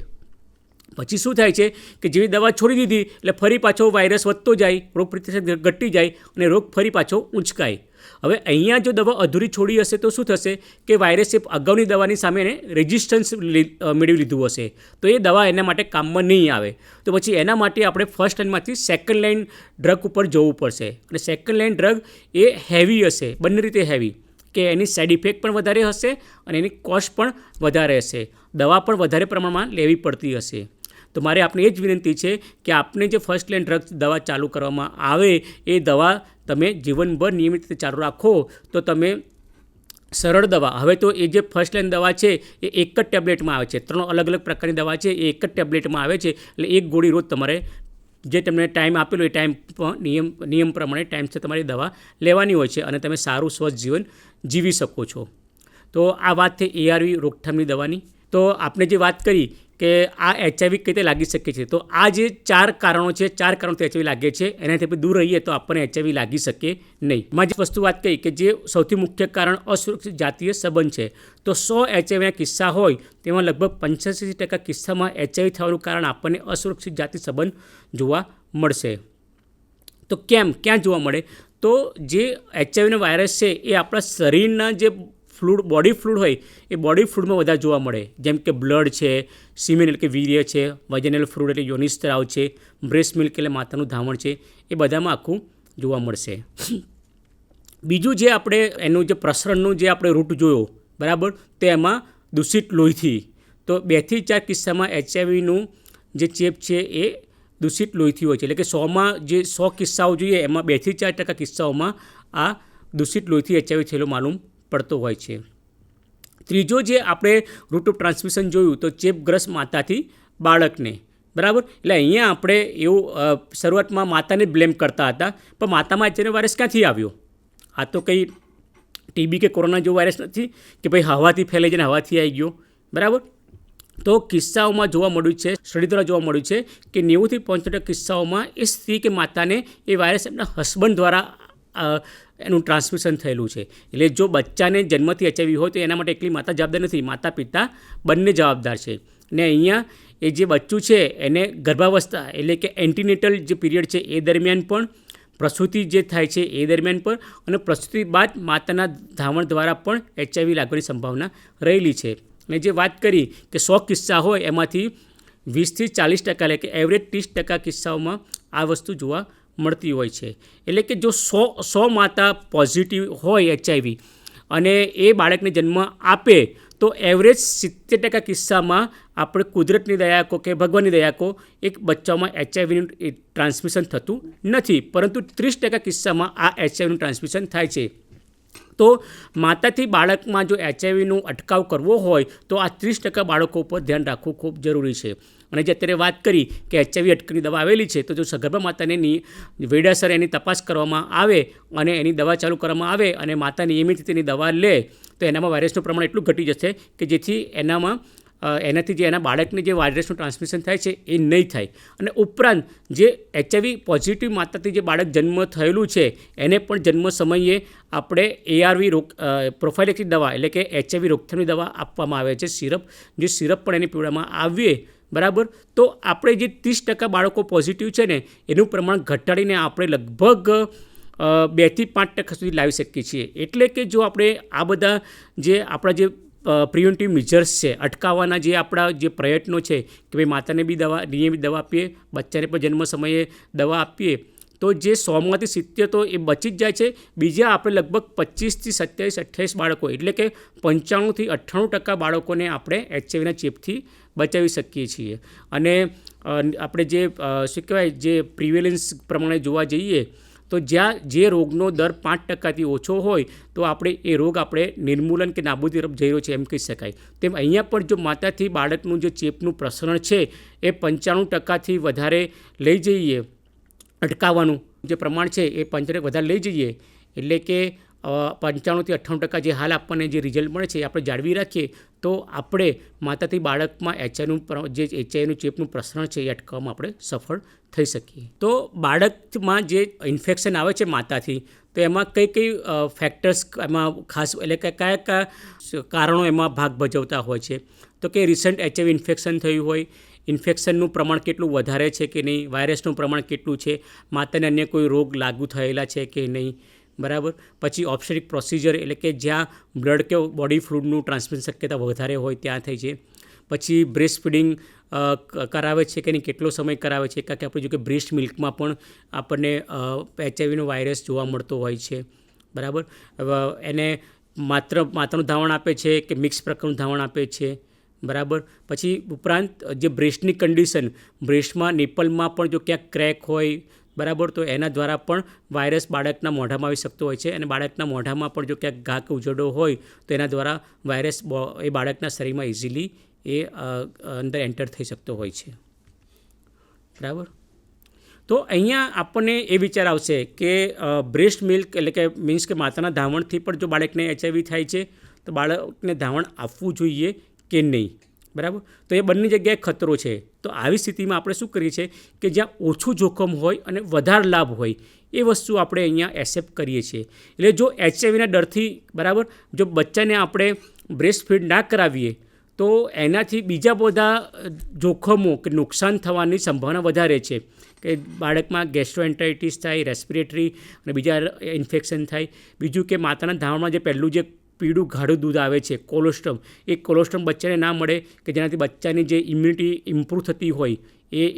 પછી શું થાય છે કે જેવી દવા છોડી દીધી એટલે ફરી પાછો વાયરસ વધતો જાય, રોગ પ્રતિકારક ઘટી જાય અને રોગ ફરી પાછો ઉંચકાય. હવે અહીંયા જો દવા અધૂરી છોડી હશે તો શું થશે કે વાયરસે અગાઉની દવાની સામે એને રેઝિસ્ટન્સ મેળવી લીધું હશે, તો એ દવા એના માટે કામમાં નહીં આવે. તો પછી એના માટે આપણે ફર્સ્ટ લાઇનમાંથી સેકન્ડ લાઇન ડ્રગ ઉપર જવું પડશે. અને સેકન્ડ લાઇન ડ્રગ એ હેવી હશે, બંને રીતે હેવી, કે એની સાઇડ ઇફેક્ટ પણ વધારે હશે અને એની કોસ્ટ પણ વધારે હશે, દવા પણ વધારે પ્રમાણમાં લેવી પડતી હશે. તો મારે આપને એ જ વિનંતી છે કે આપને જે ફર્સ્ટ લાઇન ડ્રગ દવા ચાલુ કરવામાં આવે એ દવા તમે જીવનભર નિયમિત રીતે ચાલુ રાખો તો તમે સરળ દવા, હવે તો એ જે ફર્સ્ટ લાઇન દવા છે એ એક જ ટેબ્લેટમાં આવે છે, 3 અલગ અલગ પ્રકારની દવા છે એ એક જ ટેબ્લેટમાં આવે છે. એટલે એક ગોળી રોજ તમારે જે તમને ટાઈમ આપેલો એ ટાઈમ નિયમ પ્રમાણે ટાઈમથી તમારી દવા લેવાની હોય છે અને તમે સારું સ્વસ્થ જીવન જીવી શકો છો. તો આ વાત થઈ ARV રોકથામની દવાની. તો આપણે જે વાત કરી કે આ HIV કઈ રીતે લાગી શકે છે, તો આ જે 4 કારણો છે, 4 કારણોથી HIV લાગે છે, એનાથી આપણે દૂર રહીએ તો આપણને HIV લાગી શકે નહીં. માં જે વસ્તુ વાત કરી કે જે સૌથી મુખ્ય કારણ અસુરક્ષિત જાતીય સંબંધ છે, તો 100 HIVના કિસ્સા હોય તેમાં લગભગ 85% કિસ્સામાં HIV થવાનું કારણ આપણને અસુરક્ષિત જાતિ સંબંધ જોવા મળશે. તો ક્યાં જોવા મળે, તો જે HIVનો વાયરસ છે એ આપણા શરીરના જે બોડી ફ્લુઇડ હોય એ બોડી ફ્લુઇડમાં વધારે જોવા મળે, જેમ કે બ્લડ છે, સિમેન એટલે કે વીર્ય છે, વજનલ ફ્લુઇડ એટલે યોનિ સ્ત્રાવ છે, બ્રેસ્ટ મિલ્ક એટલે માતાનું ધાવણ છે, એ બધામાં આખું જોવા મળશે. બીજું જે આપણે એનું જે પ્રસરણનું જે આપણે રૂટ જોયો બરાબર, તો એમાં દૂષિત લોહીથી, તો 2 થી 4 કિસ્સામાં HIVનું જે ચેપ છે એ દૂષિત લોહીથી હોય છે. એટલે કે 100માં જે 100 કિસ્સાઓ જોઈએ એમાં 2 થી 4% કિસ્સાઓમાં આ દૂષિત લોહીથી HIV થયેલો માલુમ પડતો હોય છે. ત્રીજો જે આપણે રૂટ ઓફ ટ્રાન્સમિશન જોયું તો ચેપગ્રસ્ત માતાથી બાળકને, બરાબર. એટલે અહીંયા આપણે એવું શરૂઆતમાં માતાને બ્લેમ કરતા હતા, પણ માતામાં HIV વાયરસ ક્યાંથી આવ્યો? આ તો કંઈ TB કે કોરોના જેવો વાયરસ નથી કે ભાઈ હવાથી ફેલાઈ જઈને હવાથી આવી ગયો, બરાબર. તો કિસ્સાઓમાં જોવા મળ્યું છે, સ્ટડી દ્વારા જોવા મળ્યું છે કે 90 થી 95% કિસ્સાઓમાં એ સ્ત્રી કે માતાને એ વાયરસ એમના હસબન્ડ દ્વારા એનું ટ્રાન્સમિશન થયેલું છે. એટલે જો બચ્ચાને જન્મથી HIV હોય તો એના માટે એકલી માતા જવાબદાર નથી, માતા પિતા બંને જવાબદાર છે. ને અહીંયા એ જે બચ્ચું છે એને ગર્ભાવસ્થા એટલે કે એન્ટીનેટલ જે પીરિયડ છે એ દરમિયાન પણ, પ્રસૂતિ જે થાય છે એ દરમિયાન પણ, અને પ્રસૂતિ બાદ માતાના ધાવણ દ્વારા પણ HIV લાગવાની સંભાવના રહેલી છે. અને જે વાત કરી કે 100 કિસ્સા હોય એમાંથી 20 થી 40% એટલે કે એવરેજ 30% કિસ્સાઓમાં આ વસ્તુ જોવા મળતી હોય છે. એટલે કે જો 100 માતા પોઝિટિવ હોય HIV અને એ બાળકને જન્મ આપે તો એવરેજ 70% કિસ્સામાં આપણે કુદરતની દયા કો કે ભગવાનની દયા કો એક બચ્ચામાં HIVનું ટ્રાન્સમિશન થતું નથી, પરંતુ 30% કિસ્સામાં આ HIVનું ટ્રાન્સમિશન થાય છે. તો માતાથી બાળકમાં જો HIVનો અટકાવ કરવો હોય તો આ 30% બાળકો ઉપર ધ્યાન રાખવું ખૂબ જરૂરી છે. અને જે અત્યારે વાત કરી કે HIV અટકની દવા આવેલી છે, તો જો સગર્ભા માતાને વેળાસર એની તપાસ કરવામાં આવે અને એની દવા ચાલુ કરવામાં આવે અને માતા નિયમિત રીતે એની દવા લે તો એનામાં વાયરસનું પ્રમાણ એટલું ઘટી જશે કે જેથી એનાથી જે એના બાળકને જે વાયરસનું ટ્રાન્સમિશન થાય છે એ નહીં થાય. અને ઉપરાંત જે HIV પોઝિટિવ માતાથી જે બાળક જન્મ થયેલું છે એને પણ જન્મ સમયે આપણે ARV પ્રોફાઇલેક્ટિક દવા એટલે કે HIV રોકથામની દવા આપવામાં આવે છે, સિરપ, જે સિરપ પણ એને પીવડાવવામાં આવીએ, બરાબર. તો આપણે જે 30% બાળકો પોઝિટિવ છે ને એનું પ્રમાણ ઘટાડીને આપણે લગભગ 2 થી 5% સુધી લાવી શકીએ છીએ. એટલે કે જો આપણે આ બધા જે આપણા જે પ્રિવેન્ટિવ મેજર્સ છે, અટકાવવાના જે આપણા જે પ્રયત્નો છે કે ભાઈ માતાને બી નિયમિત દવા આપીએ, બચ્ચાને પણ જન્મ સમયે દવા આપીએ, તો જે 100માંથી 70 તો એ બચી જ જાય છે. બીજા આપણે લગભગ 25 થી 27-28 બાળકો એટલે કે 95 થી 98% બાળકોને આપણે HIVના ચેપથી બચાવી શકીએ છીએ. અને આપણે જે શું કહેવાય જે પ્રિવેલન્સ પ્રમાણે જોવા જઈએ તો જ્યાં જે રોગનો દર 5%થી ઓછો હોય તો આપણે એ રોગ આપણે નિર્મૂલન કે નાબૂદી તરફ જઈ રહ્યો છે એમ કહી શકાય. તેમ અહીંયા પણ જો માતાથી બાળકનું જે ચેપનું પ્રસરણ છે એ 95%થી વધારે લઈ જઈએ, અટકાવવાનું જે પ્રમાણ છે એ 95% વધારે લઈ જઈએ, એટલે કે 95% જે હાલ આપણને જે રિઝલ્ટ મળે છે એ આપણે જાળવી રાખીએ તો આપણે માતાથી બાળકમાં એચઆઈવીનું ચેપનું પ્રસરણ છે એ અટકાવવામાં આપણે સફળ થઈ શકીએ. તો બાળકમાં જે ઇન્ફેક્શન આવે છે માતાથી તો એમાં કઈ ફેક્ટર્સ એમાં ખાસ એટલે કે કયા કારણો એમાં ભાગ ભજવતા હોય છે. તો કે રિસન્ટ એચઆઈવી ઇન્ફેક્શન થયું હોય, ઇન્ફેક્શનનું પ્રમાણ કેટલું વધારે છે કે નહીં, વાયરસનું પ્રમાણ કેટલું છે, માતાને અન્ય કોઈ રોગ લાગુ થયેલા છે કે નહીં, બરાબર. પછી ઓબ્સ્ટેટ્રિક પ્રોસિજર એટલે કે જ્યાં બ્લડ કે બોડી ફ્લુઇડનું ટ્રાન્સમિશન શક્યતા વધારે હોય ત્યાં થઈ છે. પછી બ્રેસ્ટ ફીડિંગ કરાવે છે કે નહીં, કેટલો સમય કરાવે છે, કારણ કે આપણે જો કે બ્રેસ્ટ મિલ્કમાં પણ આપણને એચઆઈવીનો વાયરસ જોવા મળતો હોય છે, બરાબર. એને માતાનું ધાવણ આપે છે કે મિક્સ પ્રકારનું ધાવણ આપે છે, બરાબર. પછી ઉપરાંત જે બ્રેસ્ટની કન્ડિશન, બ્રેસ્ટમાં નિપલમાં પણ જો ક્યાંક ક્રેક હોય, બરાબર, તો એના દ્વારા પણ વાયરસ બાળકના મોઢામાં આવી શકતો હોય છે અને બાળકના મોઢામાં પણ જો ક્યાંક ઘા કે ઉજરડો હોય તો એના દ્વારા વાયરસ એ બાળકના શરીરમાં ઇઝીલી એ અંદર એન્ટર થઈ શકતો હોય છે, બરાબર. તો અહીંયા આપણને એ વિચાર આવશે કે બ્રેસ્ટ મિલ્ક એટલે કે મીન્સ કે માતાના ધાવણથી પણ જો બાળકને એચઆઈવી થાય છે તો બાળકને ધાવણ આપવું જોઈએ કે નહીં, બરાબર. તો એ બંને જગ્યાએ ખતરો છે. તો આવી સ્થિતિમાં આપણે શું કરીએ છીએ કે જ્યાં ઓછું જોખમ હોય અને વધારે લાભ હોય એ વસ્તુ આપણે અહીંયા એક્સેપ્ટ કરીએ છીએ. એટલે જો એચઆઈવીના ડરથી, બરાબર, જો બચ્ચાને આપણે બ્રેસ્ટ ફીડ ના કરાવીએ તો એનાથી બીજા બધા જોખમો કે નુકસાન થવાની સંભાવના વધારે છે કે બાળકમાં ગેસ્ટ્રોએન્ટેરાઇટિસ થાય, રેસ્પિરેટરી અને બીજા ઇન્ફેક્શન થાય. બીજું કે માતાના ધાવણમાં જે પહેલું જે પીળું ગાઢું દૂધ આવે છે કોલોસ્ટ્રમ, એ કોલોસ્ટ્રમ બચ્ચાને ના મળે કે જેનાથી બચ્ચાની જે ઇમ્યુનિટી ઇમ્પ્રૂવ થતી હોય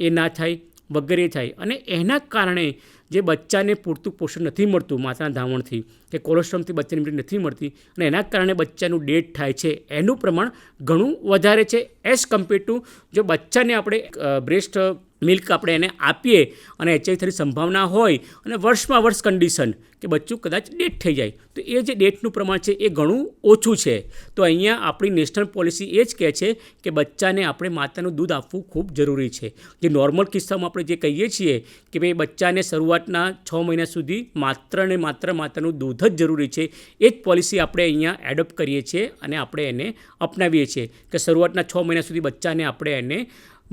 એ ના થાય વગેરે થાય. અને એના કારણે જે બચ્ચાને પૂરતું પોષણ નથી મળતું માતાના ધાવણથી કે કોલોસ્ટ્રમથી બચ્ચાની ઇમ્યુનિટી નથી મળતી અને એના કારણે બચ્ચાનું ડેથ થાય છે એનું પ્રમાણ ઘણું વધારે છે એઝ કમ્પેર ટુ જો બચ્ચાને આપણે બ્રેસ્ટ મિલ્ક આપણે એને આપીએ અને એચઆઈવી થવાની સંભાવના હોય અને વર્ષમાં વર્ષ કન્ડિશન કે બચ્ચું કદાચ ડેથ થઈ જાય તો એ જે ડેથનું પ્રમાણ છે એ ઘણું ઓછું છે. તો અહીંયા આપણી નેશનલ પોલિસી એ જ કહે છે કે બચ્ચાને આપણે માતાનું દૂધ આપવું ખૂબ જરૂરી છે. જે નોર્મલ કિસ્સામાં આપણે જે કહીએ છીએ કે ભાઈ બચ્ચાને શરૂઆતના 6 મહિના સુધી માત્ર ને માત્ર માતાનું દૂધ જ જરૂરી છે, એ જ પોલિસી આપણે અહીંયા એડોપ્ટ કરીએ છીએ અને આપણે એને અપનાવીએ છીએ કે શરૂઆતના 6 મહિના સુધી બચ્ચાને આપણે એને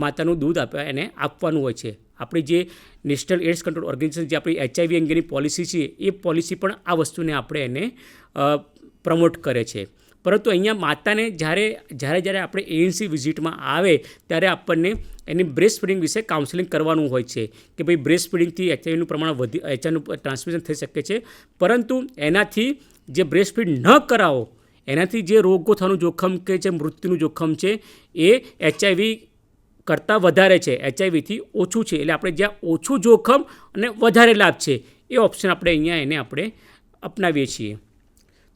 માતાનું દૂધ એને આપવાનું હોય છે. આપણી જે નેશનલ એડ્સ કંટ્રોલ ઓર્ગેનાઇઝેશન જે આપણી એચઆઈવી અંગેની પોલિસી છે એ પોલિસી પણ આ વસ્તુને આપણે એને પ્રમોટ કરે છે. પરંતુ અહીંયા માતાને જ્યારે આપણે એએનસી વિઝિટમાં આવે ત્યારે આપણને એની બ્રેસ્ટ ફીડિંગ વિશે કાઉન્સેલિંગ કરવાનું હોય છે કે ભાઈ બ્રેસ્ટ ફીડિંગથી એચઆઈવીનું પ્રમાણ એચઆઈવીનું ટ્રાન્સમિશન થઈ શકે છે, પરંતુ એનાથી જે બ્રેસ્ટ ફીડ ન કરાવો એનાથી જે રોગો થવાનું જોખમ કે જે મૃત્યુનું જોખમ છે એ એચઆઈવી કરતાં વધારે છે, એચઆઈવીથી ઓછું છે. એટલે આપણે જ્યાં ઓછું જોખમ અને વધારે લાભ છે એ ઓપ્શન આપણે અહીંયા એને આપણે અપનાવીએ છીએ.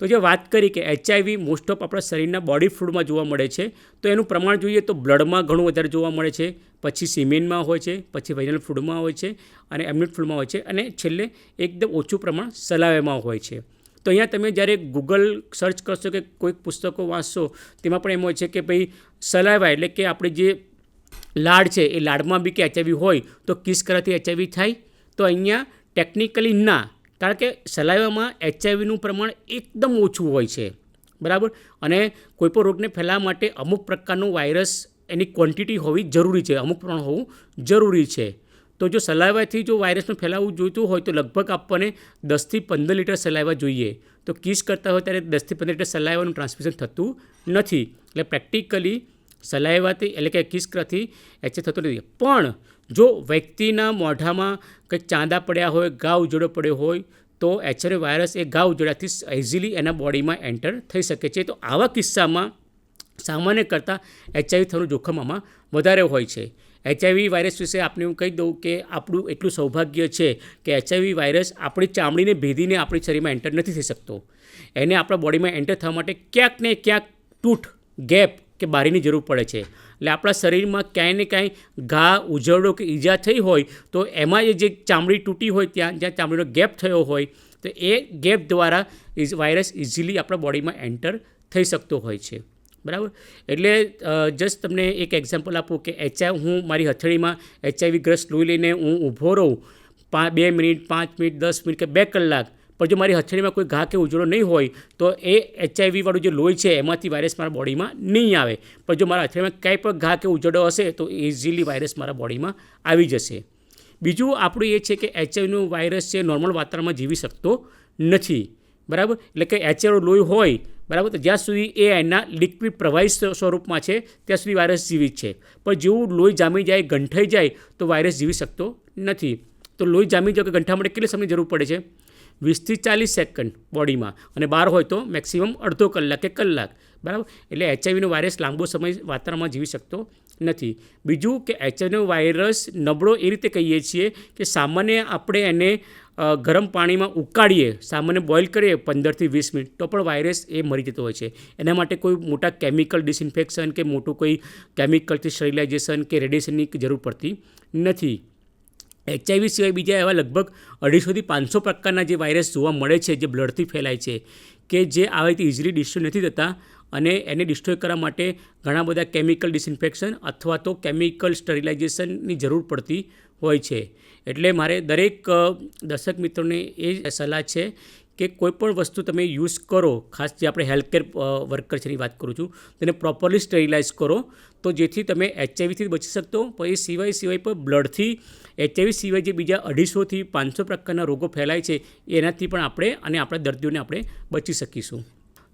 તો જે વાત કરી કે એચઆઈવી મોસ્ટ ઓફ આપણા શરીરના બોડી ફ્લુઇડમાં જોવા મળે છે તો એનું પ્રમાણ જોઈએ તો બ્લડમાં ઘણું વધારે જોવા મળે છે, પછી સિમેનમાં હોય છે, પછી વેજનલ ફ્લુઇડમાં હોય છે અને એમ્નિયોટિક ફ્લુઇડમાં હોય છે અને છેલ્લે એકદમ ઓછું પ્રમાણ સલાવેમાં હોય છે. તો અહીંયા તમે જ્યારે ગૂગલ સર્ચ કરશો કે કોઈક પુસ્તકો વાંચશો તેમાં પણ એમ હોય છે કે ભાઈ સલાવા એટલે કે આપણે જે લાડ છે એ લાડમાં બી કે એચઆઈવી હોય તો કિસ કરવાથી એચઆઈવી થાય, તો અહીંયા ટેકનિકલી ના, કારણ કે સલાઈવામાં એચઆઈવીનું પ્રમાણ એકદમ ઓછું હોય છે, બરાબર. અને કોઈપણ રોગને ફેલાવવા માટે અમુક પ્રકારનું વાયરસ એની ક્વોન્ટિટી હોવી જરૂરી છે, અમુક પ્રમાણ હોવું જરૂરી છે. તો જો સલાઈવાથી જો વાયરસનું ફેલાવવું જોઈતું હોય તો લગભગ આપણને 10થી 15 લીટર સલાઈવા જોઈએ. તો કિસ કરતા હોય ત્યારે 10થી 15 લીટર સલાઈવાનું ટ્રાન્સમિશન થતું નથી. એટલે પ્રેક્ટિકલી સલાઈવાથી એટલે કે કિસ કરવાથી એચઆઈવી થતું નથી. પણ જો વ્યક્તિના મોઢામાં કંઈક ચાંદા પડ્યા હોય, ઘા ઉજળો પડ્યો હોય તો એચઆઈવી વાયરસ એ ઘા ઉજળાથી ઇઝીલી એના બોડીમાં એન્ટર થઈ શકે છે. તો આવા કિસ્સામાં સામાન્ય કરતાં એચઆઈવી થવાનું જોખમ આમાં વધારે હોય છે. એચઆઈવી વાયરસ વિશે આપણે હું કહી દઉં કે આપણું એટલું સૌભાગ્ય છે કે એચઆઈવી વાયરસ આપણી ચામડીને ભેદીને આપણી શરીરમાં એન્ટર નથી થઈ શકતો. એને આપણા બોડીમાં એન્ટર થવા માટે ક્યાંક ને ક્યાંક તૂટ, ગેપ કે બારીની જરૂર પડે છે. એટલે આપણા શરીરમાં ક્યાંય ને ક્યાંય ઘા, ઉજરડો કે ઈજા થઈ હોય તો એમાં જે ચામડી તૂટી હોય જ્યાં ચામડીનો ગેપ થયો હોય તો એ ગેપ દ્વારા વાયરસ ઇઝીલી આપણા બોડીમાં એન્ટર થઈ શકતો હોય છે, બરાબર. એટલે જસ્ટ તમને એક એક્ઝામ્પલ આપું કે હું મારી હથેળીમાં એચઆઈવી ગ્રસ્ત લોહી લઈને હું ઊભો રહું 2 મિનિટ, 5 મિનિટ, 10 મિનિટ કે 2 કલાક, પણ જો મારી હથેળીમાં કોઈ ઘા કે ઉજળો નહીં હોય તો એ HIV વાળું જે લોહી છે એમાંથી વાયરસ મારા બોડીમાં નહીં આવે. પણ જો મારા હથેળીમાં ક્યાંય પણ ઘા કે ઉજળો હશે તો ઇઝીલી વાયરસ મારા બોડીમાં આવી જશે. બીજું આપણું એ છે કે HIV વાયરસ છે નોર્મલ વાતાવરણમાં જીવી શકતો નથી, બરાબર. એટલે કે HIV લોહી હોય, બરાબર, તો જ્યાં સુધી એ એના લિક્વિડ પ્રવાહી સ્વરૂપમાં છે ત્યાં સુધી વાયરસ જીવિત છે. પણ જેવું લોહી જામી જાય, ગંઠાઈ જાય તો વાયરસ જીવી શકતો નથી. તો લોહી જામી જાય કે ગંઠા માટે કેટલી સમયની જરૂર પડે છે? 20 થી 40 સેકન્ડ બોડીમાં, અને બહાર હોય તો મેક્સિમમ અડધો કલાક કે કલાક, બરાબર. એટલે HIVનો વાયરસ લાંબો સમય વાતાવરણમાં જીવી શકતો નથી. બીજું કે HIVનો વાયરસ નબળો એ રીતે કહીએ છીએ કે સામાન્ય આપણે એને ગરમ પાણીમાં ઉકાળીએ, સામાન્ય બોઇલ કરીએ 15 થી 20 મિનિટ તો પણ વાયરસ એ મરી જતો હોય છે. એના માટે કોઈ મોટા કેમિકલ ડિસઇન્ફેક્શન કે મોટું કોઈ કેમિકલથી સ્ટરીલાઇઝેશન કે રેડિયેશનની જરૂર પડતી નથી. HIV સિવાય બીજા એવા લગભગ 250 થી 500 પ્રકારના જે વાયરસ જોવા મળે છે જે બ્લડથી ફેલાય છે, કે જે આવી રીતે ઇઝીલી ડિસ્ટ્રોય નથી થતા, અને એને ડિસ્ટ્રોય કરવા માટે ઘણા બધા કેમિકલ ડિસઇન્ફેક્શન અથવા તો કેમિકલ સ્ટરીલાઇઝેશનની જરૂર પડતી હોય છે. એટલે મારે દરેક દર્શક મિત્રોને એ સલાહ છે કે કોઈપણ વસ્તુ તમે યુઝ કરો, ખાસ જે આપણે હેલ્થકેર વર્કર છે એની વાત કરું છું, તેને પ્રોપરલી સ્ટરીલાઇઝ કરો તો જેથી તમે HIVથી બચી શકતો. પણ એ સિવાય પણ બ્લડથી HIV સિવાય જે બીજા 250 થી 500 પ્રકારના રોગો ફેલાય છે એનાથી પણ આપણે અને આપણા દર્દીઓને આપણે બચી શકીશું.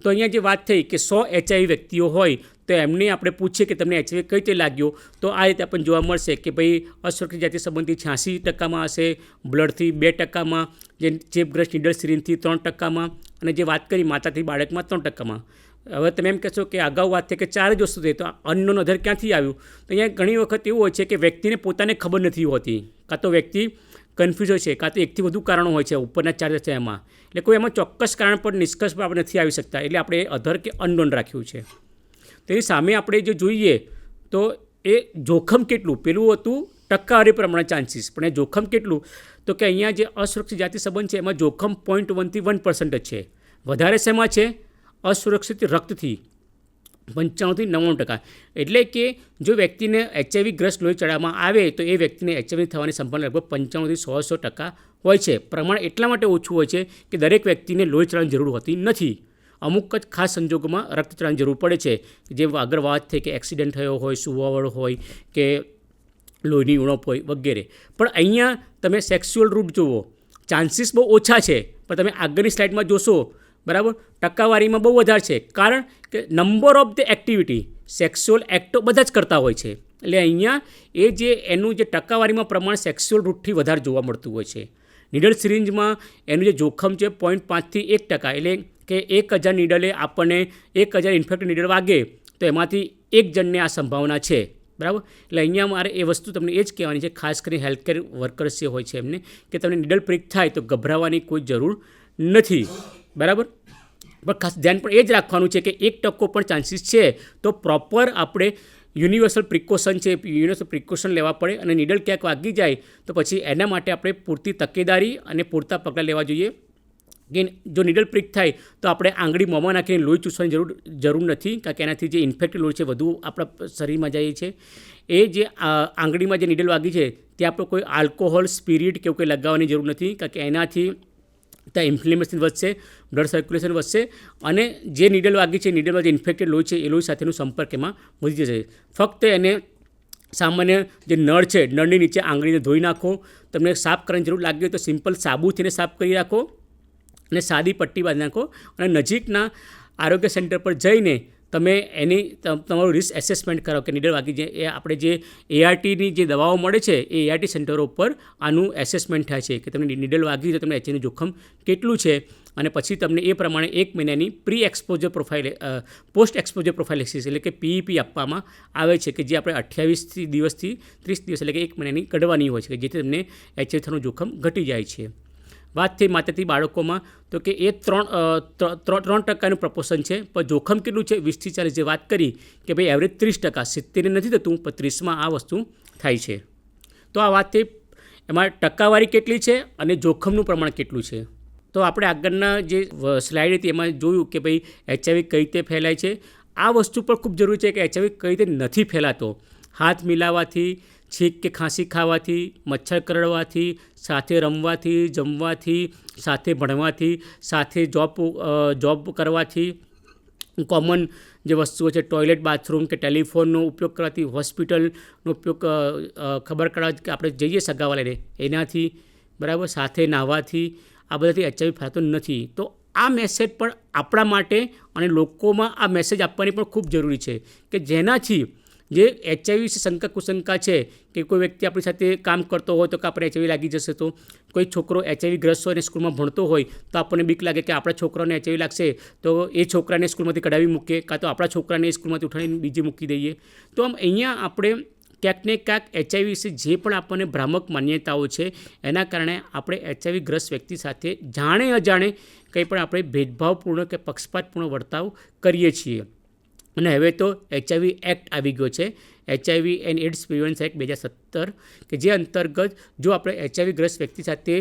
તો અહીંયા જે વાત થઈ કે 100 HIV વ્યક્તિઓ હોય તો એમને આપણે પૂછીએ કે તમને HIV કઈ રીતે લાગ્યો, તો આ રીતે આપણને જોવા મળશે કે ભાઈ અસુરક્ષિત જાતિ સંબંધી 86% હશે, બ્લડથી 2%, જે ચેપગ્રસ્ત નીડલ સિરિંજથી 3%, અને જે વાત કરી માતાથી બાળકમાં 3%. હવે તમે એમ કહેશો કે અગાઉ વાત થઈ કે 4 જ વસ્તુ થઈ તો અનનોન અધર ક્યાંથી આવ્યું? તો અહીંયા ઘણી વખત એવું હોય છે કે વ્યક્તિને પોતાને ખબર નથી હોતી, કાં તો વ્યક્તિ કન્ફ્યુઝ હોય છે, કાં તો 1થી વધુ કારણો હોય છે ઉપરના 4 છે એમાં. એટલે કોઈ એમાં ચોક્કસ કારણ પર નિષ્કર્ષ પર આપણે નથી આવી શકતા, એટલે આપણે અધર કે અનનોન રાખ્યું છે. તેની સામે આપણે જો જોઈએ તો એ જોખમ કેટલું, પેલું હતું ટકાવારી પ્રમાણે ચાન્સીસ, પણ એ જોખમ કેટલું, તો કે અહીંયા જે અસુરક્ષિત જાતિ સંબંધ છે એમાં જોખમ 0.1 થી 1% જ છે. વધારે શેમાં છે? અસુરક્ષિત રક્તથી 95 થી 99%. એટલે કે જો વ્યક્તિને HIV ગ્રસ્ત લોહી ચડાવવામાં આવે તો એ વ્યક્તિને HIV થવાની સંભાવના લગભગ 95 થી 100% હોય છે. પ્રમાણ એટલા માટે ઓછું હોય છે કે દરેક વ્યક્તિને લોહી ચડાવવાની જરૂર હોતી નથી. અમુક જ ખાસ સંજોગોમાં રક્ત ચડાવવાની જરૂર પડે છે, જે આગળ વાત થઈ કે એક્સિડન્ટ થયો હોય, સુવાવડ હોય કે લોહીની ઉણપ હોય વગેરે. પણ અહીંયા તમે સેક્સ્યુઅલ રૂટ જુઓ, ચાન્સીસ બહુ ઓછા છે, પણ તમે આગળની સ્લાઇડમાં જોશો, બરાબર, ટકાવારીમાં બહુ વધારે છે. કારણ કે number of the activity, sexual એક્ટો બધા જ કરતા હોય છે. એટલે અહીંયા એ જે એનું જે ટકાવારીમાં પ્રમાણ સેક્સ્યુઅલ રૂટથી વધારે જોવા મળતું હોય છે. નીડલ સિરિંજમાં એનું જે જોખમ છે 0.5 થી 1%. એટલે કે 1000 નીડલે આપણને 1000 ઇન્ફેક્ટેડ નીડલ વાગે તો એમાંથી 1 જણને આ સંભાવના છે, બરાબર. એટલે અહીંયા મારે એ વસ્તુ તમને એ જ કહેવાની છે, ખાસ કરીને હેલ્થકેર વર્કર્સ જે હોય છે એમને, કે તમને નીડલ પ્રિક થાય તો ગભરાવાની કોઈ જરૂર નથી, બરાબર. પણ ખાસ ધ્યાન પણ એ જ રાખવાનું છે કે 1% પણ ચાન્સીસ છે તો પ્રોપર આપણે યુનિવર્સલ પ્રિકોશન લેવા પડે, અને નીડલ ક્યાંક વાગી જાય તો પછી એના માટે આપણે પૂરતી તકેદારી અને પૂરતા પગલાં લેવા જોઈએ. કે જો નીડલ પ્રિક થાય તો આપણે આંગળી મોંમાં નાખીને લોહી ચૂસવાની જરૂર નથી, કારણ કે એનાથી જે ઇન્ફેક્ટેડ લોહી છે વધુ આપણા શરીરમાં જાય છે. એ જે આંગળીમાં જે નીડલ વાગી છે ત્યાં આપણે કોઈ આલ્કોહોલ, સ્પિરિટ કે એવું કંઈ લગાવવાની જરૂર નથી, કારણ કે એનાથી ત્યાં ઇન્ફ્લેમેશન વધશે, બ્લડ સર્ક્યુલેશન વધશે, અને જે નીડલ વાગી છે, નીડલમાં જે ઇન્ફેક્ટેડ લોહી છે એ લોહી સાથેનો સંપર્ક એમાં વધી જશે. ફક્ત એને સામાન્ય જે નળ છે, નળની નીચે આંગળીને ધોઈ નાખો. તમને સાફ કરવાની જરૂર લાગી હોય તો સિમ્પલ સાબુથી સાફ કરી રાખો અને સાદી પટ્ટી બાંધી નાખો, અને નજીકના આરોગ્ય સેન્ટર પર જઈને તમે એની તમારું રિસ્ક એસેસમેન્ટ કરો કે નીડલ વાગી જાય. એ આપણે જે ARTની જે દવાઓ મળે છે એ ART સેન્ટરો પર આનું એસેસમેન્ટ થાય છે કે તમને નીડલ વાગી તો તમને HIVનું જોખમ કેટલું છે, અને પછી તમને એ પ્રમાણે 1 મહિનાની પોસ્ટ એક્સપોઝર પ્રોફાઇલેક્સિસ એટલે કે PEP આપવામાં આવે છે, કે જે આપણે 28 દિવસથી 30 દિવસ એટલે કે 1 મહિનાની કઢવાની હોય છે, કે જેથી તમને HIV થવાનું જોખમ ઘટી જાય છે. વાત થઈ માતાથી બાળકોમાં, તો કે એ 3% પ્રપોર્શન છે, પણ જોખમ કેટલું છે? 20 થી 40 જે વાત કરી કે ભાઈ એવરેજ 30%, 70 નથી થતું, પણ 30માં આ વસ્તુ થાય છે. તો આ વાત થઈ એમાં ટકાવારી કેટલી છે અને જોખમનું પ્રમાણ કેટલું છે. તો આપણે આગળના જે સ્લાઇડ હતી એમાં જોયું કે ભાઈ HIV કઈ રીતે ફેલાય છે. આ વસ્તુ પણ ખૂબ જરૂરી છે કે HIV કઈ રીતે નથી ફેલાતો. હાથ મિલાવવાથી, છીંક કે ખાંસી ખાવાથી, મચ્છર કરડવાથી, સાથે રમવાથી, જમવાથી, સાથે ભણવાથી, સાથે જોબ કરવાથી, કોમન જે વસ્તુઓ છે ટોયલેટ, બાથરૂમ કે ટેલિફોનનો ઉપયોગ કરવાથી, હોસ્પિટલનો ઉપયોગ ખબર કાઢવા કે આપણે જઈએ સગાવા લઈને એનાથી, બરાબર, સાથે નાહવાથી, આ બધાથી એચઆઈવી ફેલાતો નથી. તો આ મેસેજ પણ આપણા માટે અને લોકોમાં આ મેસેજ આપવાની પણ ખૂબ જરૂરી છે કે જેનાથી જે એચઆઈવી વિશે શંકા કુશંકા છે કે કોઈ વ્યક્તિ આપણી સાથે કામ કરતો હોય તો કે આપણે એચઆઈવી લાગી જશે, તો કોઈ છોકરો એચઆઈવી ગ્રસ્ત હોય અને સ્કૂલમાં ભણતો હોય તો આપણને બીક લાગે કે આપણા છોકરાને એચઆઈવી લાગશે તો એ છોકરાને સ્કૂલમાંથી કઢાવી મૂકીએ કાં તો આપણા છોકરાને સ્કૂલમાંથી ઉઠાડીને બીજે મૂકી દઈએ. તો આમ અહીંયા આપણે ક્યાંક ને ક્યાંક એચઆઈવી વિશે જે પણ આપણને ભ્રામક માન્યતાઓ છે એના કારણે આપણે એચઆઈવી ગ્રસ્ત વ્યક્તિ સાથે જાણે અજાણે કંઈ પણ આપણે ભેદભાવપૂર્ણ કે પક્ષપાતપૂર્ણ વર્તાવ કરીએ છીએ. અને હવે તો એચઆઈવી એક્ટ આવી ગયો છે, HIV and AIDS prevention act 2017, કે જે અંતર્ગત જો આપણે એચઆઈવી ગ્રસ્ત વ્યક્તિ સાથે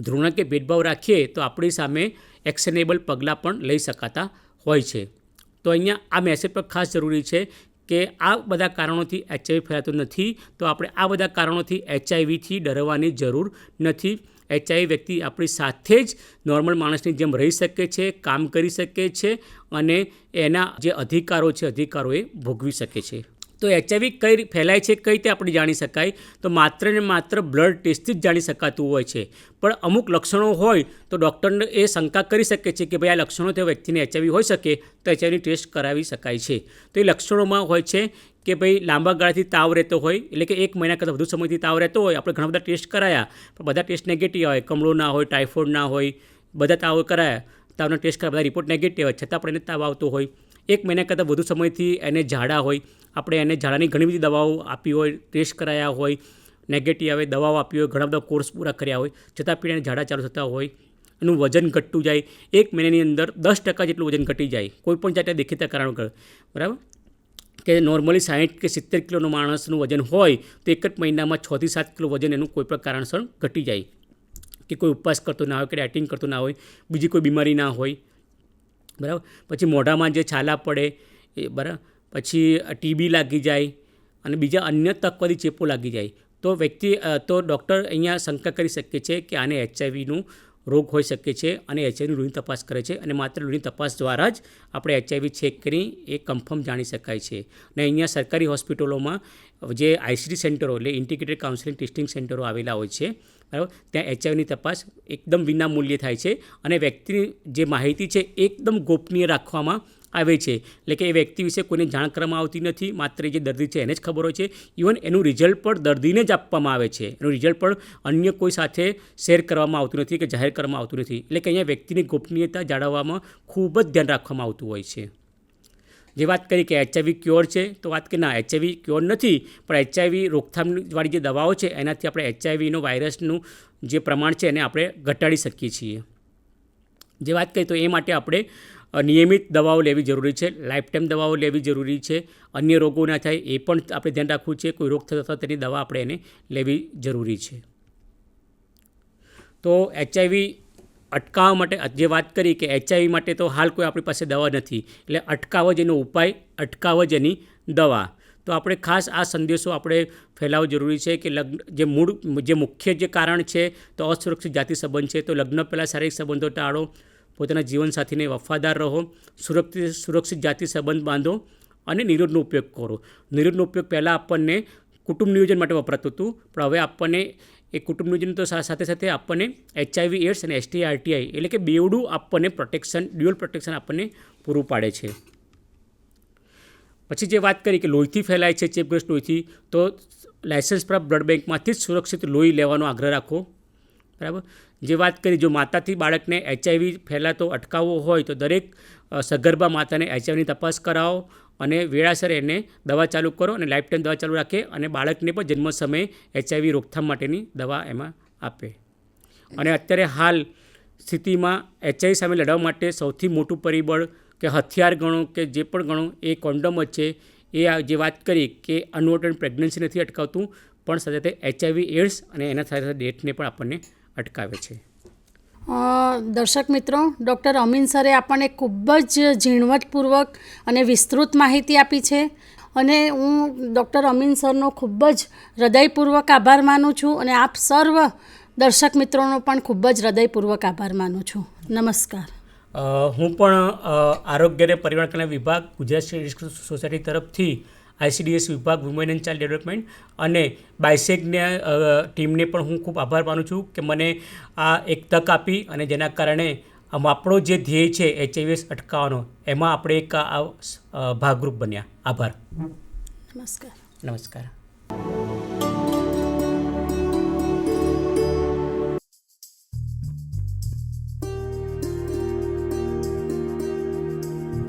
ધૃણા કે ભેદભાવ રાખીએ તો આપણી સામે એક્શનેબલ પગલાં પણ લઈ શકાતા હોય છે. તો અહીંયા આ મેસેજ પર ખાસ જરૂરી છે કે આ બધા કારણોથી એચઆઈવી ફેલાતું નથી, તો આપણે આ બધા કારણોથી એચઆઈવીથી ડરવાની જરૂર નથી. એચઆઈવી વ્યક્તિ આપણી સાથે જ નોર્મલ માણસની જેમ રહી શકે છે, કામ કરી શકે છે અને એના જે અધિકારો છે અધિકારો એ ભોગવી શકે છે. તો એચઆઈવી કઈ ફેલાય છે કઈ રીતે આપણે જાણી શકાય, તો માત્ર ને માત્ર બ્લડ ટેસ્ટથી જ જાણી શકાતું હોય છે. પણ અમુક લક્ષણો હોય તો ડૉક્ટરને એ શંકા કરી શકે છે કે ભાઈ આ લક્ષણો તે વ્યક્તિને એચઆઈવી હોઈ શકે તો એચઆઈવી ટેસ્ટ કરાવી શકાય છે. તો એ લક્ષણોમાં હોય છે કે ભાઈ લાંબા ગાળાથી તાવ રહેતો હોય, એટલે કે 1 મહિના કરતાં વધુ સમયથી તાવ રહેતો હોય, આપણે ઘણા બધા ટેસ્ટ કરાયા પણ બધા ટેસ્ટ નેગેટિવ આવે, કમળો ના હોય, ટાઇફોઇડ ના હોય, બધા તાવ કરાયા, તાવના ટેસ્ટ કરાયા, બધા રિપોર્ટ નેગેટિવ હોય, છતાં પણ એને તાવ આવતો હોય. 1 મહિના કરતાં વધુ સમયથી એને ઝાડા હોય, આપણે એને ઝાડાની ઘણી બધી દવાઓ આપી હોય, ટેસ્ટ કરાયા હોય, નેગેટિવ આવે, દવાઓ આપી હોય, ઘણા બધા કોર્સ પૂરા કર્યા હોય, છતાં પણ એને ઝાડા ચાલુ થતા હોય, એનું વજન ઘટતું જાય, 1 મહિનાની અંદર 10% જેટલું વજન ઘટી જાય કોઈપણ જાતે દેખીતા કારણો કર, બરાબર, કે નોર્મલી 60 કે 70 કિલોનું માણસનું વજન હોય તો 1 જ મહિનામાં 6 થી 7 કિલો વજન એનું કોઈ પણ કારણસર ઘટી જાય, કે કોઈ ઉપવાસ કરતો ના હોય, કે ડાયટિંગ કરતો ના હોય, બીજી કોઈ બીમારી ના હોય, બરાબર. પછી મોઢામાં જે છાલા પડે એ, બરાબર, પછી ટીબી લાગી જાય અને બીજા અન્ય તકવાદી ચેપો લાગી જાય તો ડૉક્ટર અહીંયા શંકા કરી શકે છે કે આને એચઆઈવીનું રોગ હોઈ શકે છે અને એચઆઈવીની લોહીની તપાસ કરે છે અને માત્ર લોહીની તપાસ દ્વારા જ આપણે એચઆઈવી ચેક કરી એ કન્ફર્મ જાણી શકાય છે. અને અહીંયા સરકારી હોસ્પિટલોમાં જે આઈસીટી સેન્ટરો એટલે ઇન્ટિગ્રેટેડ કાઉન્સેલિંગ ટેસ્ટિંગ સેન્ટરો આવેલા હોય છે, બરાબર, ત્યાં એચઆઈવીની તપાસ એકદમ વિના મૂલ્યે થાય છે અને વ્યક્તિની જે માહિતી છે એકદમ ગોપનીય રાખવામાં આવે છે. એટલે કે એ વ્યક્તિ વિશે કોઈને જાણ કરવામાં આવતી નથી, માત્ર જે દર્દી છે એને જ ખબર હોય છે. ઇવન એનું રિઝલ્ટ પણ દર્દીને જ આપવામાં આવે છે, એનું રિઝલ્ટ પણ અન્ય કોઈ સાથે શેર કરવામાં આવતું નથી કે જાહેર કરવામાં આવતું નથી. એટલે કે અહીંયા વ્યક્તિની ગોપનીયતા જાળવવામાં ખૂબ જ ધ્યાન રાખવામાં આવતું હોય છે. જે વાત કરી કે એચઆઈવી ક્યોર છે તો વાત કે ના, એચઆઈવી ક્યોર નથી, પણ એચઆઈવી રોકથામવાળી જે દવાઓ છે એનાથી આપણે એચઆઈવીનો વાયરસનું જે પ્રમાણ છે એને આપણે ઘટાડી શકીએ છીએ. જે વાત કરી તો એ માટે આપણે નિયમિત દવાઓ લેવી જરૂરી છે, લાઈફ ટાઈમ દવાઓ લેવી જરૂરી છે, અન્ય રોગો ના થાય એ પણ આપણે ધ્યાન રાખવું છે, કોઈ રોગ થતો અથવા તેની દવા આપણે એને લેવી જરૂરી છે. તો એચઆઈવી અટકાવવા માટે જે વાત કરી કે એચઆઈવી માટે તો હાલ કોઈ આપણી પાસે દવા નથી, એટલે અટકાવ જ એનો ઉપાય, અટકાવ જ એની દવા. તો આપણે ખાસ આ સંદેશો આપણે ફેલાવવો જરૂરી છે કે જે મુખ્ય જે કારણ છે તો અસુરક્ષિત જાતિ સંબંધ છે, તો લગ્ન પહેલાં શારીરિક સંબંધો ટાળો, પોતાના જીવનસાથીને વફાદાર રહો, સુરક્ષિત જાતિ સંબંધ બાંધો અને નિરોધનો ઉપયોગ કરો. નિરોધનો ઉપયોગ પહેલાં આપણને કુટુંબ નિયોજન માટે વપરાતું હતું, પણ હવે આપણને એ કુટુંબ નિયોજન તો સાથે સાથે આપણને HIV એડ્સ અને STI RTI એટલે કે બેવડું આપણને પ્રોટેક્શન, ડ્યુઅલ પ્રોટેક્શન આપણને પૂરું પાડે છે. પછી જે વાત કરી કે લોહીથી ફેલાય છે ચેપગ્રસ્ત લોહીથી, તો લાયસન્સ પ્રાપ્ત બ્લડ બેંકમાંથી જ સુરક્ષિત લોહી લેવાનો આગ્રહ રાખો, બરાબર. જે વાત કરી જો માતાથી બાળકને HIV ફેલાતો અટકાવવો હોય તો દરેક સગર્ભા માતાને HIVની તપાસ કરાવો અને વેળાસર એને દવા ચાલુ કરો અને લાઈફ ટાઈમ દવા ચાલુ રાખે અને બાળકને પણ જન્મ સમયે HIV રોકથામ માટેની દવા એમાં આપે. અને અત્યારે હાલ સ્થિતિમાં HIV સામે લડવા માટે સૌથી મોટું પરિબળ કે હથિયાર ગણો કે જે પણ ગણો એ કોન્ડમ જ છે. એ જે વાત કરી કે અનવોન્ટેડ પ્રેગ્નન્સી નથી અટકાવતું, પણ સાથે HIV એડ્સ અને એના સાથે ડેથને પણ આપણને અટકાવે છે. દર્શક મિત્રો, ડૉક્ટર અમીન સરે આપણને ખૂબ જ ઝીણવટપૂર્વક અને વિસ્તૃત માહિતી આપી છે. અને હું ડૉક્ટર અમીન સરનો ખૂબ જ હૃદયપૂર્વક આભાર માનું છું અને આપ સર્વ દર્શક મિત્રોનો પણ ખૂબ જ હૃદયપૂર્વક આભાર માનું છું. નમસ્કાર. હું પણ આરોગ્ય અને પરિવાર કલ્યાણ વિભાગ ગુજરાત સ્ટેટ સોસાયટી તરફથી ICDS વિભાગ વુમેન એન્ડ ચાઇલ્ડ ડેવલપમેન્ટ અને બાયસેગની ટીમને પણ હું ખૂબ આભાર માનું છું કે મને આ એક તક આપી અને જેના કારણે આપણો જે ધ્યેય છે HIV અટકાવવાનો એમાં આપણે એક ભાગરૂપ બન્યા. આભાર. નમસ્કાર. નમસ્કાર.